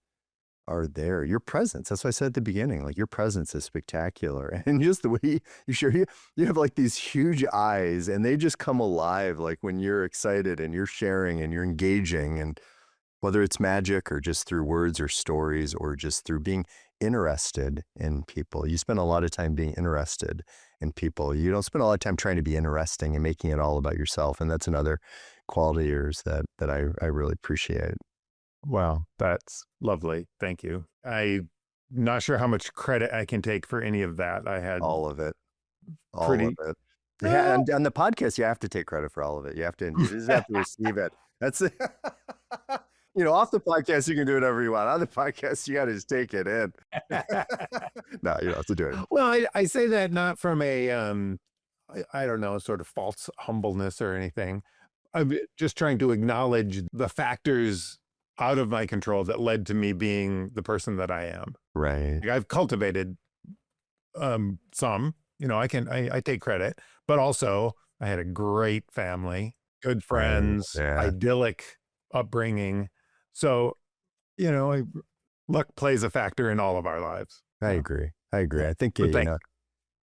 S1: are there. Your presence, that's what I said at the beginning, like your presence is spectacular. And just the way you share, you have like these huge eyes and they just come alive like when you're excited and you're sharing and you're engaging, and whether it's magic or just through words or stories or just through being interested in people. You spend a lot of time being interested in people. You don't spend a lot of time trying to be interesting and making it all about yourself. And that's another quality of yours that I really appreciate.
S2: Wow, that's lovely. Thank you. I'm not sure how much credit I can take for any of that. I had
S1: All of it. All
S2: pretty.
S1: of it. Yeah, and on the podcast, you have to take credit for all of it. You just have to receive it. That's it. Off the podcast, you can do whatever you want. On the podcast, you got to just take it in. No, you don't have to do it.
S2: Well, I say that not from a, I don't know, sort of false humbleness or anything. I'm just trying to acknowledge the factors out of my control that led to me being the person that I am.
S1: Right.
S2: Like I've cultivated some, I take credit, but also I had a great family, good friends, idyllic upbringing. So, luck plays a factor in all of our lives.
S1: I agree. I think,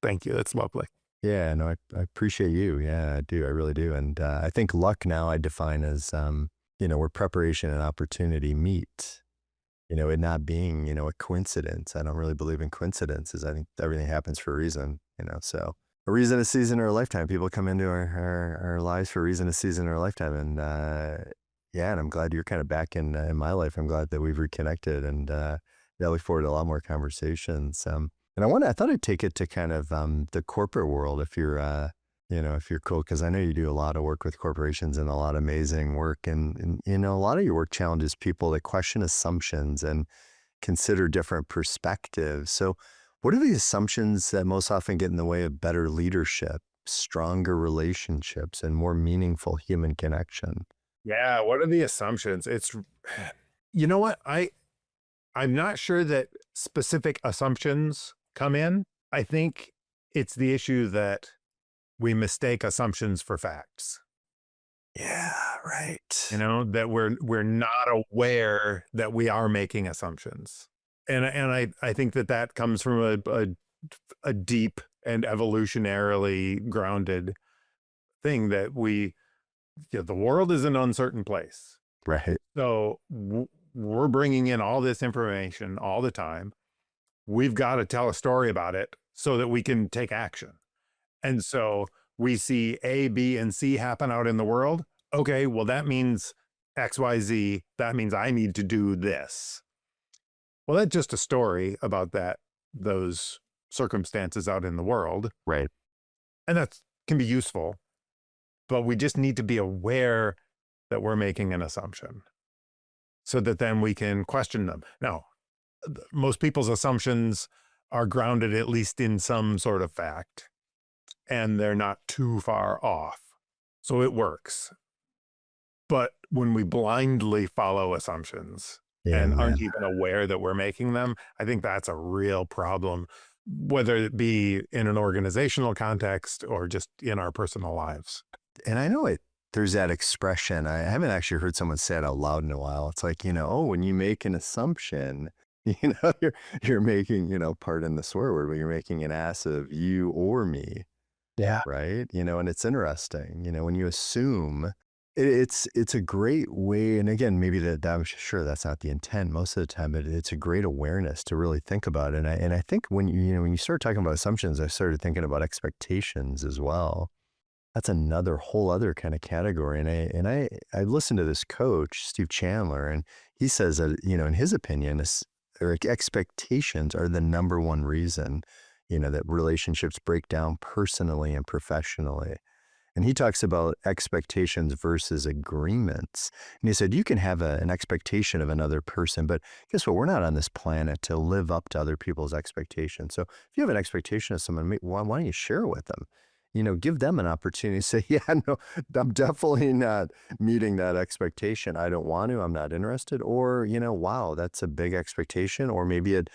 S2: thank you. That's lovely.
S1: Yeah, no, I appreciate you. Yeah, I do. I really do. And I think luck now I define as, where preparation and opportunity meet, it not being, a coincidence. I don't really believe in coincidences. I think everything happens for a reason, so. a reason, a season, or a lifetime. People come into our lives for a reason, a season, or a lifetime. And yeah, and I'm glad you're kind of back in my life. I'm glad that we've reconnected, and yeah, I look forward to a lot more conversations. And I thought I'd take it to kind of the corporate world if you're, if you're cool, because I know you do a lot of work with corporations and a lot of amazing work. And a lot of your work challenges people that question assumptions and consider different perspectives. So, what are the assumptions that most often get in the way of better leadership, stronger relationships, and more meaningful human connection?
S2: Yeah, what are the assumptions? You know what? I'm not sure that specific assumptions come in. I think it's the issue that we mistake assumptions for facts.
S1: Yeah, right.
S2: That we're not aware that we are making assumptions. And I think that comes from a deep and evolutionarily grounded thing that the world is an uncertain place.
S1: Right.
S2: So we're bringing in all this information all the time. We've got to tell a story about it so that we can take action. And so we see A, B, and C happen out in the world. Okay, well, that means X, Y, Z. That means I need to do this. Well, that's just a story about those circumstances out in the world.
S1: Right.
S2: And that can be useful, but we just need to be aware that we're making an assumption so that then we can question them. Now, most people's assumptions are grounded at least in some sort of fact, and they're not too far off. So it works. But when we blindly follow assumptions and aren't even aware that we're making them, I think that's a real problem, whether it be in an organizational context or just in our personal lives.
S1: And I know there's that expression. I haven't actually heard someone say it out loud in a while. It's like, oh, when you make an assumption, you're making, pardon the swear word, but you're making an ass of you or me.
S2: Yeah.
S1: Right. And it's interesting, when you assume it's a great way. And again, maybe I'm sure that's not the intent most of the time, but it's a great awareness to really think about it. And I think when when you start talking about assumptions, I started thinking about expectations as well. That's another whole other kind of category. And I listened to this coach, Steve Chandler, and he says that, in his opinion, expectations are the number one reason, that relationships break down personally and professionally. And he talks about expectations versus agreements. And he said, you can have an expectation of another person, but guess what? We're not on this planet to live up to other people's expectations. So if you have an expectation of someone, why don't you share it with them? Give them an opportunity to say, yeah, no, I'm definitely not meeting that expectation. I don't want to, I'm not interested. Or, wow, that's a big expectation. Or maybe it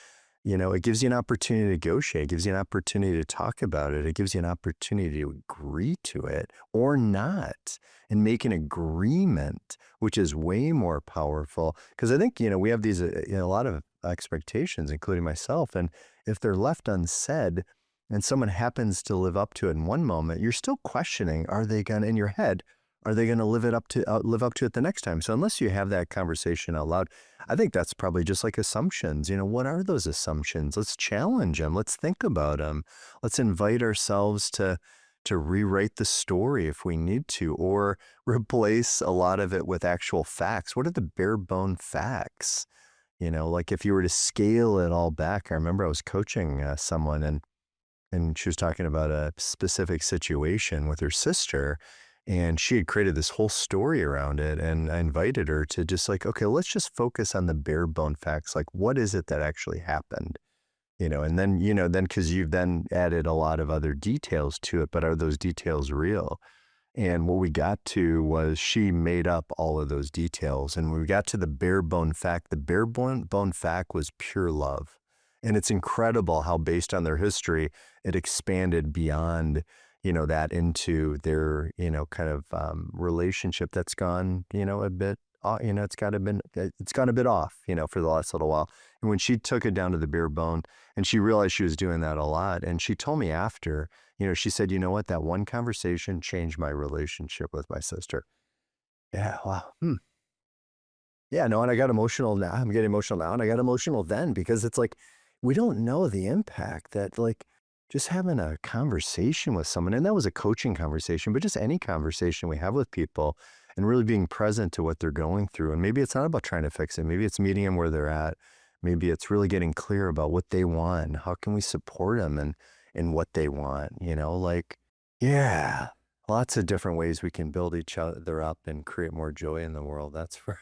S1: gives you an opportunity to negotiate. It gives you an opportunity to talk about it. It gives you an opportunity to agree to it or not and make an agreement, which is way more powerful. Because I think, we have these, a lot of expectations, including myself. And if they're left unsaid and someone happens to live up to it in one moment, you're still questioning, in your head, are they going to live up to it the next time? So unless you have that conversation out loud, I think that's probably just like assumptions. What are those assumptions? Let's challenge them. Let's think about them. Let's invite ourselves to rewrite the story if we need to, or replace a lot of it with actual facts. What are the bare bone facts? Like if you were to scale it all back, I remember I was coaching someone and she was talking about a specific situation with her sister. And she had created this whole story around it. And I invited her to just like, okay, let's just focus on the bare bone facts. Like, what is it that actually happened? And then, because you've then added a lot of other details to it, but are those details real? And what we got to was she made up all of those details. And when we got to the bare bone fact, the bare bone fact was pure love. And it's incredible how, based on their history, it expanded beyond that into their, kind of relationship that's gone, a bit, it's gone a bit off, for the last little while. And when she took it down to the bare bone and she realized she was doing that a lot. And she told me after, she said, you know what, that one conversation changed my relationship with my sister. Yeah. Wow. Yeah, no. And I got emotional now. I'm getting emotional now. And I got emotional then because it's like, we don't know the impact that just having a conversation with someone. And that was a coaching conversation, but just any conversation we have with people and really being present to what they're going through. And maybe it's not about trying to fix it. Maybe it's meeting them where they're at. Maybe it's really getting clear about what they want. How can we support them in what they want? Like, yeah, lots of different ways we can build each other up and create more joy in the world. That's for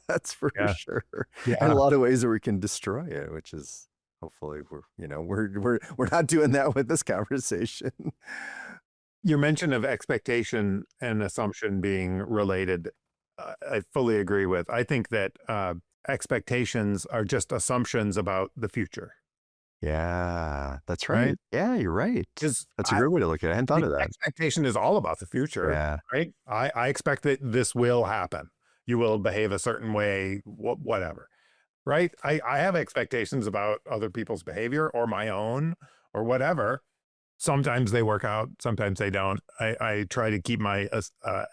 S1: that's for
S2: Yeah.
S1: sure. And a
S2: Yeah.
S1: lot of ways that we can destroy it, which is hopefully we're not doing that with this conversation.
S2: Your mention of expectation and assumption being related, I fully agree with. I think that expectations are just assumptions about the future,
S1: Yeah, that's
S2: right?
S1: right. Yeah, you're right.
S2: Because
S1: That's a great way to look at it. I hadn't thought
S2: the
S1: of that.
S2: expectation is all about the future,
S1: Yeah.
S2: right? I expect that this will happen. You will behave a certain way, whatever, right? I have expectations about other people's behavior or my own or whatever. Sometimes they work out, sometimes they don't. I try to keep my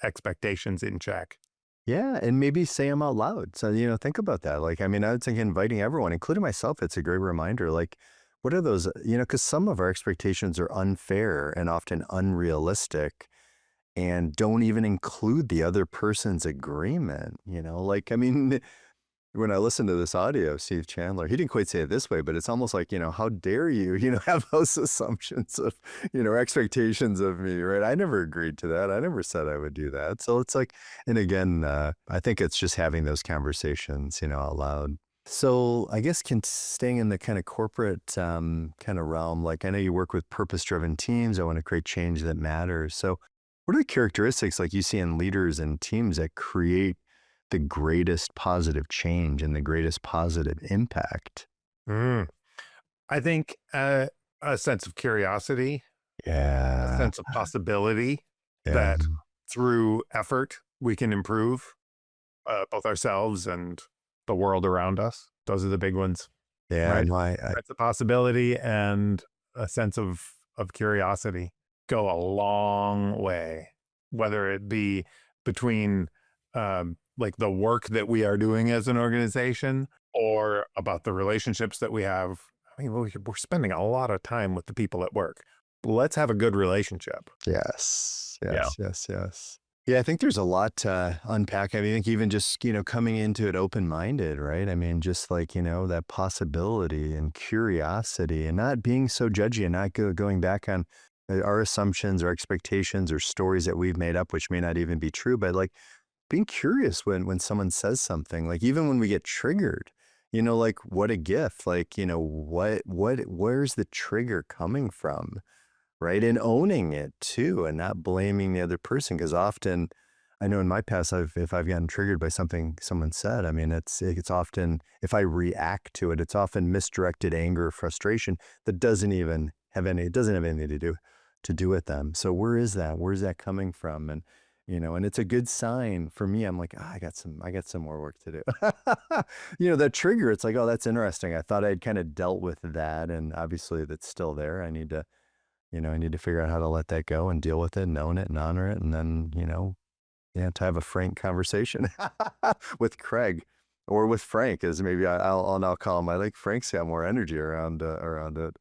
S2: expectations in check.
S1: Yeah, and maybe say them out loud. So, think about that. Like, I mean, I would think inviting everyone, including myself, it's a great reminder. Like, what are those, because some of our expectations are unfair and often unrealistic and don't even include the other person's agreement. Like, I mean, when I listened to this audio of Steve Chandler, he didn't quite say it this way, but it's almost like, how dare you, have those assumptions of, expectations of me, right? I never agreed to that. I never said I would do that. So it's like, and again, I think it's just having those conversations, out loud. So I guess staying in the kind of corporate kind of realm, like I know you work with purpose-driven teams. I want to create change that matters. So what are the characteristics like you see in leaders and teams that create the greatest positive change and the greatest positive impact?
S2: Mm. I think a sense of curiosity, a
S1: Yeah.
S2: sense of possibility
S1: Yeah.
S2: that through effort we can improve both ourselves and the world around us. Those are the big ones,
S1: Yeah.
S2: right?
S1: No,
S2: That's a possibility and a sense of curiosity go a long way, whether it be between like the work that we are doing as an organization or about the relationships that we have. I mean, we're spending a lot of time with the people at work. Let's have a good relationship.
S1: yes.
S2: Yeah.
S1: Yes. Yes. Yes. Yeah, I think there's a lot to unpack. I mean, I think even just, coming into it open-minded, right? I mean, just like, that possibility and curiosity and not being so judgy and not going back on our assumptions or expectations or stories that we've made up, which may not even be true, but like being curious when someone says something, like even when we get triggered, like what a gift, like, where's the trigger coming from? Right. And owning it too, and not blaming the other person. Cause often I know in my past, if I've gotten triggered by something someone said, I mean, it's often, if I react to it, it's often misdirected anger, frustration that it doesn't have anything to do with them. So where is that? Where's that coming from? And, and it's a good sign for me. I'm like, I got some more work to do. That trigger, it's like, oh, that's interesting. I thought I'd kind of dealt with that. And obviously that's still there. I need to figure out how to let that go and deal with it and own it and honor it. And then, yeah, to have a frank conversation with Craig or with Frank, as maybe I'll now call him. I like Frank's got more energy around it.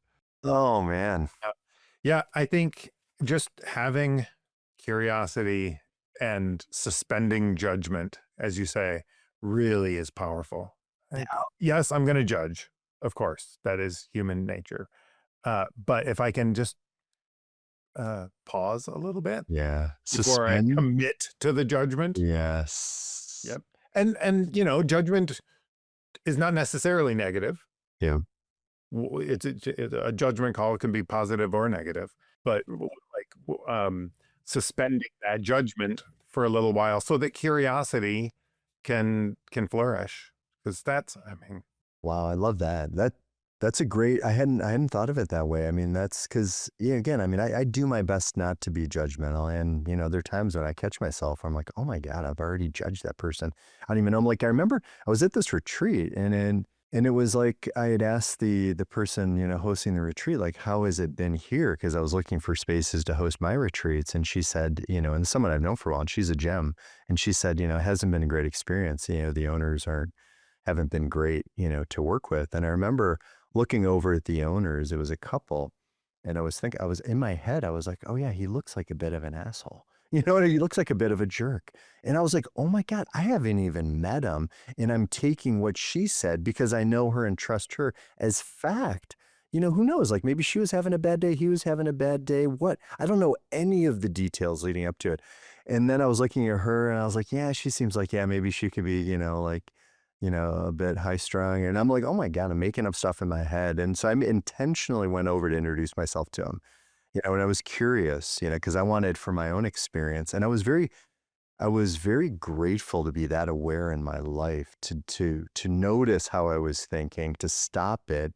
S1: Oh man.
S2: Yeah, I think just having curiosity and suspending judgment, as you say, really is powerful. Like, yes, I'm going to judge. Of course, that is human nature. But if I can just pause a little bit
S1: Yeah.
S2: before I
S1: Suspend.
S2: commit to the judgment.
S1: Yes.
S2: Yep. And judgment is not necessarily negative.
S1: Yeah.
S2: It's a judgment call can be positive or negative, but like suspending that judgment for a little while so that curiosity can flourish, because I mean,
S1: Wow, I love that. That's a great. I hadn't thought of it that way. I mean, that's because, yeah, again, I mean, I do my best not to be judgmental, and there are times when I catch myself. I'm like, oh my God, I've already judged that person. I don't even know. I'm like, I remember I was at this retreat, and it was like I had asked the person, hosting the retreat, like, how has it been here? Because I was looking for spaces to host my retreats, and she said, and someone I've known for a while, and she's a gem, and she said, it hasn't been a great experience. The owners haven't been great, to work with. And I remember looking over at the owners, it was a couple, And I was in my head, I was like, oh yeah, he looks like a bit of an asshole. You know what? He looks like a bit of a jerk. And I was like, oh my God, I haven't even met him. And I'm taking what she said because I know her and trust her as fact. You know, who knows? Like maybe she was having a bad day. He was having a bad day. What? I don't know any of the details leading up to it. And then I was looking at her and I was like, yeah, she seems like, yeah, maybe she could be, like, a bit high strung. And I'm like, oh my God, I'm making up stuff in my head. And so I intentionally went over to introduce myself to him, and I was curious, because I wanted for my own experience. And I was very grateful to be that aware in my life to notice how I was thinking, to stop it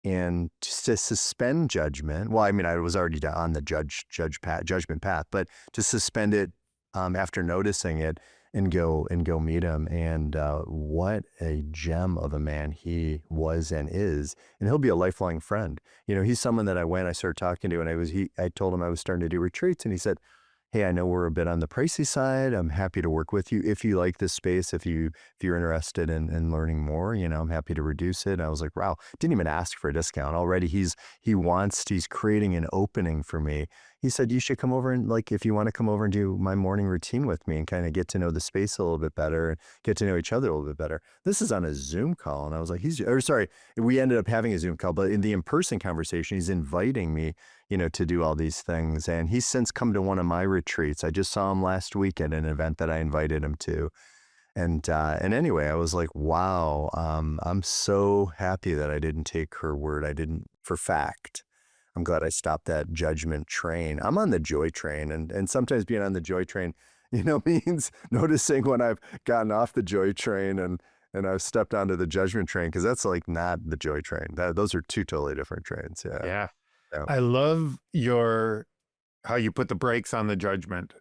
S1: and just to suspend judgment. Well, I mean, I was already on the judgment path, but to suspend it after noticing it and go meet him. And what a gem of a man he was and is, and he'll be a lifelong friend. He's someone that I started talking to, and I told him I was starting to do retreats, and he said, hey, I know we're a bit on the pricey side. I'm happy to work with you if you like this space. If you're interested in learning more, I'm happy to reduce it. And I was like, wow, didn't even ask for a discount already. He's creating an opening for me. He said, you should come over and, like, if you want to come over and do my morning routine with me and kind of get to know the space a little bit better and get to know each other a little bit better. This is on a Zoom call. And I was like, we ended up having a Zoom call, but in the in-person conversation, he's inviting me, to do all these things. And he's since come to one of my retreats. I just saw him last week at an event that I invited him to. And anyway, I was like, wow, I'm so happy that I didn't take her word. I didn't for fact. I'm glad I stopped that judgment train. I'm on the joy train, and sometimes being on the joy train, means noticing when I've gotten off the joy train and I've stepped onto the judgment train, because that's like not the joy train. Those are two totally different trains. Yeah.
S2: Yeah.
S1: Yeah.
S2: I love how you put the brakes on the judgment.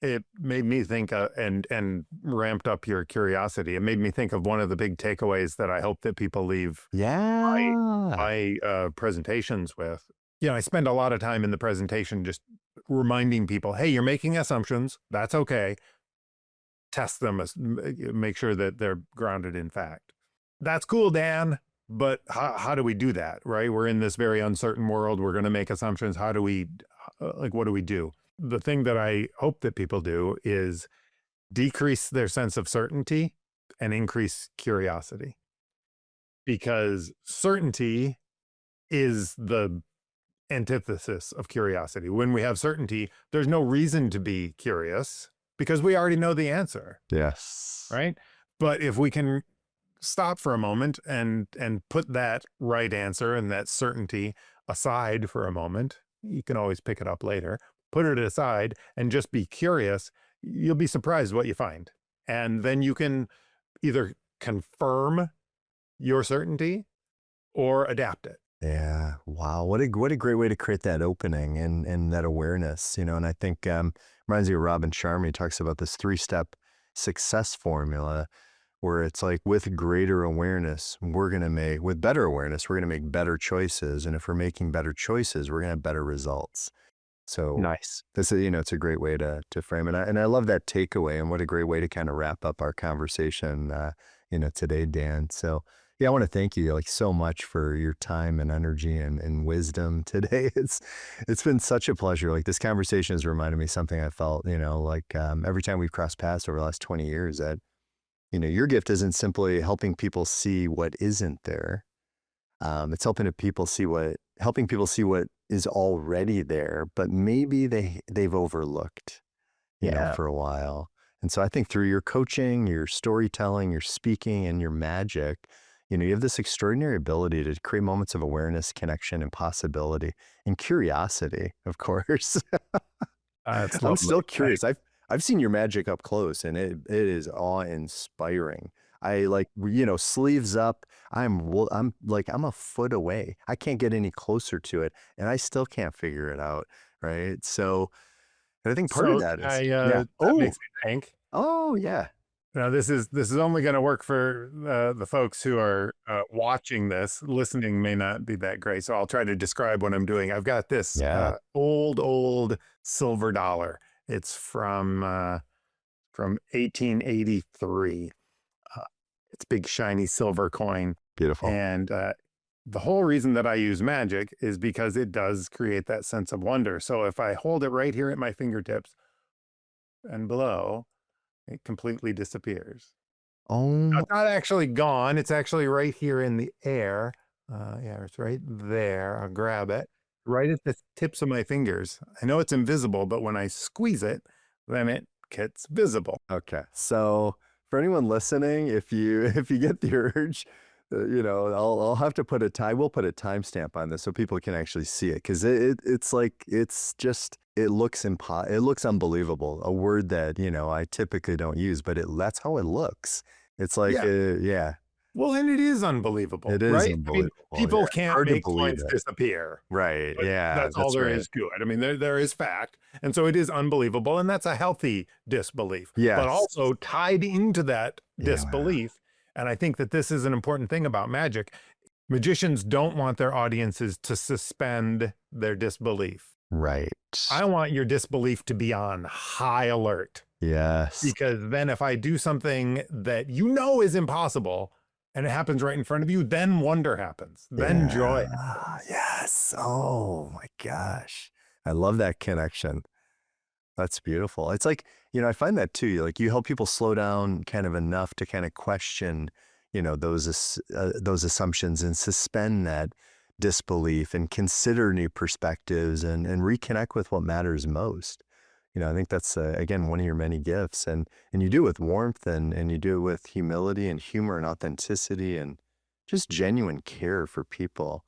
S2: It made me think and ramped up your curiosity. It made me think of one of the big takeaways that I hope that people leave
S1: Yeah.
S2: my presentations with. I spend a lot of time in the presentation just reminding people, hey, you're making assumptions. That's okay. Test them, make sure that they're grounded in fact. That's cool, Dan. But how do we do that, right? We're in this very uncertain world. We're going to make assumptions. What do we do? The thing that I hope that people do is decrease their sense of certainty and increase curiosity. Because certainty is the antithesis of curiosity. When we have certainty, there's no reason to be curious because we already know the answer.
S1: Yes.
S2: Right? But if we can stop for a moment and put that right answer and that certainty aside for a moment, you can always pick it up later, put it aside and just be curious, you'll be surprised what you find. And then you can either confirm your certainty or adapt it.
S1: Yeah. Wow. What a great way to create that opening and that awareness, and I think reminds me of Robin Sharma. He talks about this 3-step success formula, where it's like, with greater awareness, with better awareness, we're going to make better choices. And if we're making better choices, we're going to have better results. So
S2: Nice.
S1: this is, it's a great way to frame it. And I love that takeaway, and what a great way to kind of wrap up our conversation, today, Dan. So yeah, I want to thank you like so much for your time and energy and wisdom today. It's been such a pleasure. Like, this conversation has reminded me something I felt, every time we've crossed paths over the last 20 years, that your gift isn't simply helping people see what isn't there. It's helping people see what is already there, but maybe they've overlooked, for a while. And so I think through your coaching, your storytelling, your speaking, and your magic, you have this extraordinary ability to create moments of awareness, connection, and possibility, and curiosity, of course.
S2: That's
S1: I'm
S2: lovely.
S1: still curious. I've seen your magic up close, and it is awe-inspiring. I sleeves up. I'm a foot away. I can't get any closer to it, and I still can't figure it out. Right. So I think part of
S2: So
S1: that is
S2: that makes me think.
S1: Oh yeah.
S2: Now this is only going to work for the folks who are watching this. Listening may not be that great, so I'll try to describe what I'm doing. I've got this old silver dollar. It's from 1883. It's big shiny silver coin,
S1: Beautiful.
S2: and The whole reason that I use magic is because it does create that sense of wonder. So if I hold it right here at my fingertips and blow, it completely disappears. Now,
S1: Oh,
S2: it's not actually gone. It's actually right here in the air. Yeah, it's right there. I'll grab it right at the tips of my fingers. I know it's invisible, but when I squeeze it, then it gets visible.
S1: okay. So for anyone listening, if you if you get the urge, I'll have to put a time. We'll put a timestamp on this so people can actually see it because it's like it's just it looks it looks unbelievable. A word that I typically don't use, but that's how it looks. It's like
S2: Yeah.
S1: yeah,
S2: Well, and it is unbelievable,
S1: it is
S2: right? I mean,
S1: unbelievable. Yeah,
S2: people can't
S1: hard to
S2: make
S1: believe
S2: points
S1: it.
S2: disappear,
S1: Right.
S2: but
S1: Yeah,
S2: that's all
S1: that's
S2: there
S1: right.
S2: is to it. I mean, there is fact. And so it is unbelievable. And that's a healthy disbelief, but
S1: Yes.
S2: also tied into that
S1: Yeah.
S2: disbelief. And I think that this is an important thing about magic. Magicians don't want their audiences to suspend their disbelief.
S1: Right.
S2: I want your disbelief to be on high alert.
S1: Yes.
S2: Because then if I do something that is impossible and it happens right in front of you, then wonder happens. Then joy
S1: Yeah.
S2: happens.
S1: Yes. Oh my gosh. I love that connection. That's beautiful. It's like, I find that too. Like you help people slow down kind of enough to kind of question, those assumptions and suspend that disbelief and consider new perspectives and reconnect with what matters most. I think that's again one of your many gifts, and you do it with warmth and you do it with humility and humor and authenticity and just genuine care for people.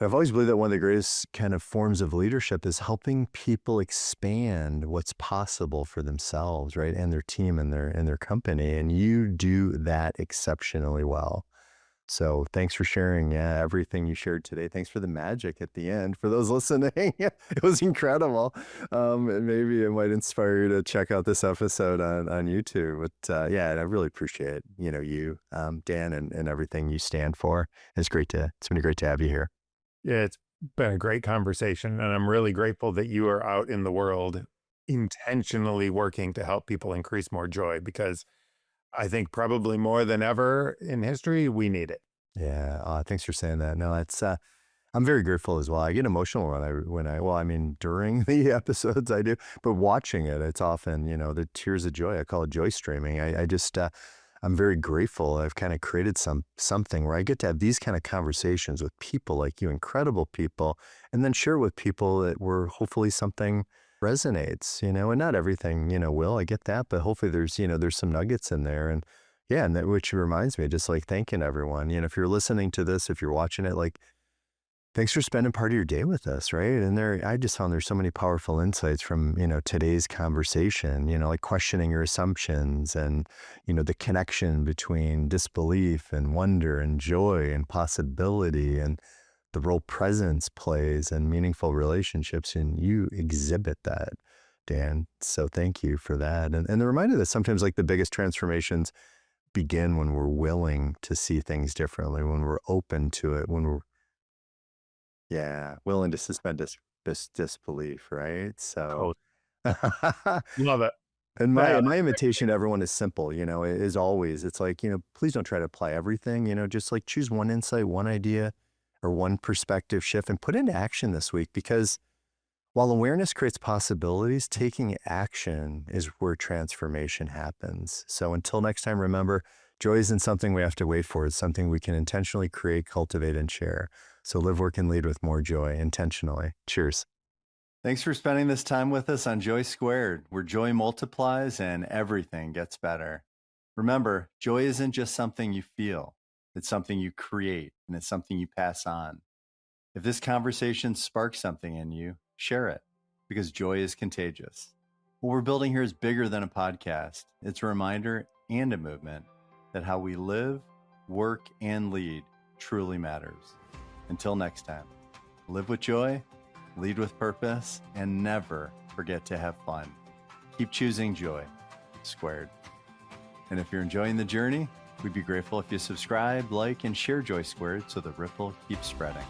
S1: I've always believed that one of the greatest kind of forms of leadership is helping people expand what's possible for themselves, right? And their team and their company. And you do that exceptionally well. So thanks for sharing everything you shared today. Thanks for the magic at the end. For those listening, it was incredible. And maybe it might inspire you to check out this episode on YouTube. But yeah, and I really appreciate, you, Dan, and everything you stand for. It's been great to have you here.
S2: Yeah, it's been a great conversation. And I'm really grateful that you are out in the world intentionally working to help people increase more joy, because I think probably more than ever in history, we need it.
S1: Yeah. Thanks for saying that. No, I'm very grateful as well. I get emotional well, I mean, during the episodes I do, but watching it, it's often, the tears of joy. I call it joy streaming. I just, I'm very grateful. I've kind of created something where I get to have these kind of conversations with people like you, incredible people, and then share with people that where hopefully something resonates, and not everything, will, I get that, but hopefully there's some nuggets in there. And yeah, and that, which reminds me, just like thanking everyone, if you're listening to this, if you're watching it, like, thanks for spending part of your day with us, right? And I just found there's so many powerful insights from, today's conversation, like questioning your assumptions and, the connection between disbelief and wonder and joy and possibility and the role presence plays in meaningful relationships. And you exhibit that, Dan. So thank you for that. And the reminder that sometimes like the biggest transformations begin when we're willing to see things differently, when we're open to it, when we're willing to suspend disbelief, right? So,
S2: Totally. Love it.
S1: and
S2: Yeah.
S1: my invitation to everyone is simple, is always, it's like, please don't try to apply everything, just like choose one insight, one idea, or one perspective shift and put into action this week, because while awareness creates possibilities, taking action is where transformation happens. So until next time, remember, joy isn't something we have to wait for. It's something we can intentionally create, cultivate, and share. So live, work, and lead with more joy intentionally. Cheers. Thanks for spending this time with us on JOY², where joy multiplies and everything gets better. Remember, joy isn't just something you feel. It's something you create, and it's something you pass on. If this conversation sparks something in you, share it, because joy is contagious. What we're building here is bigger than a podcast. It's a reminder and a movement that how we live, work, and lead truly matters. Until next time, live with joy, lead with purpose, and never forget to have fun. Keep choosing joy, squared. And if you're enjoying the journey, we'd be grateful if you subscribe, like, and share JOY² so the ripple keeps spreading.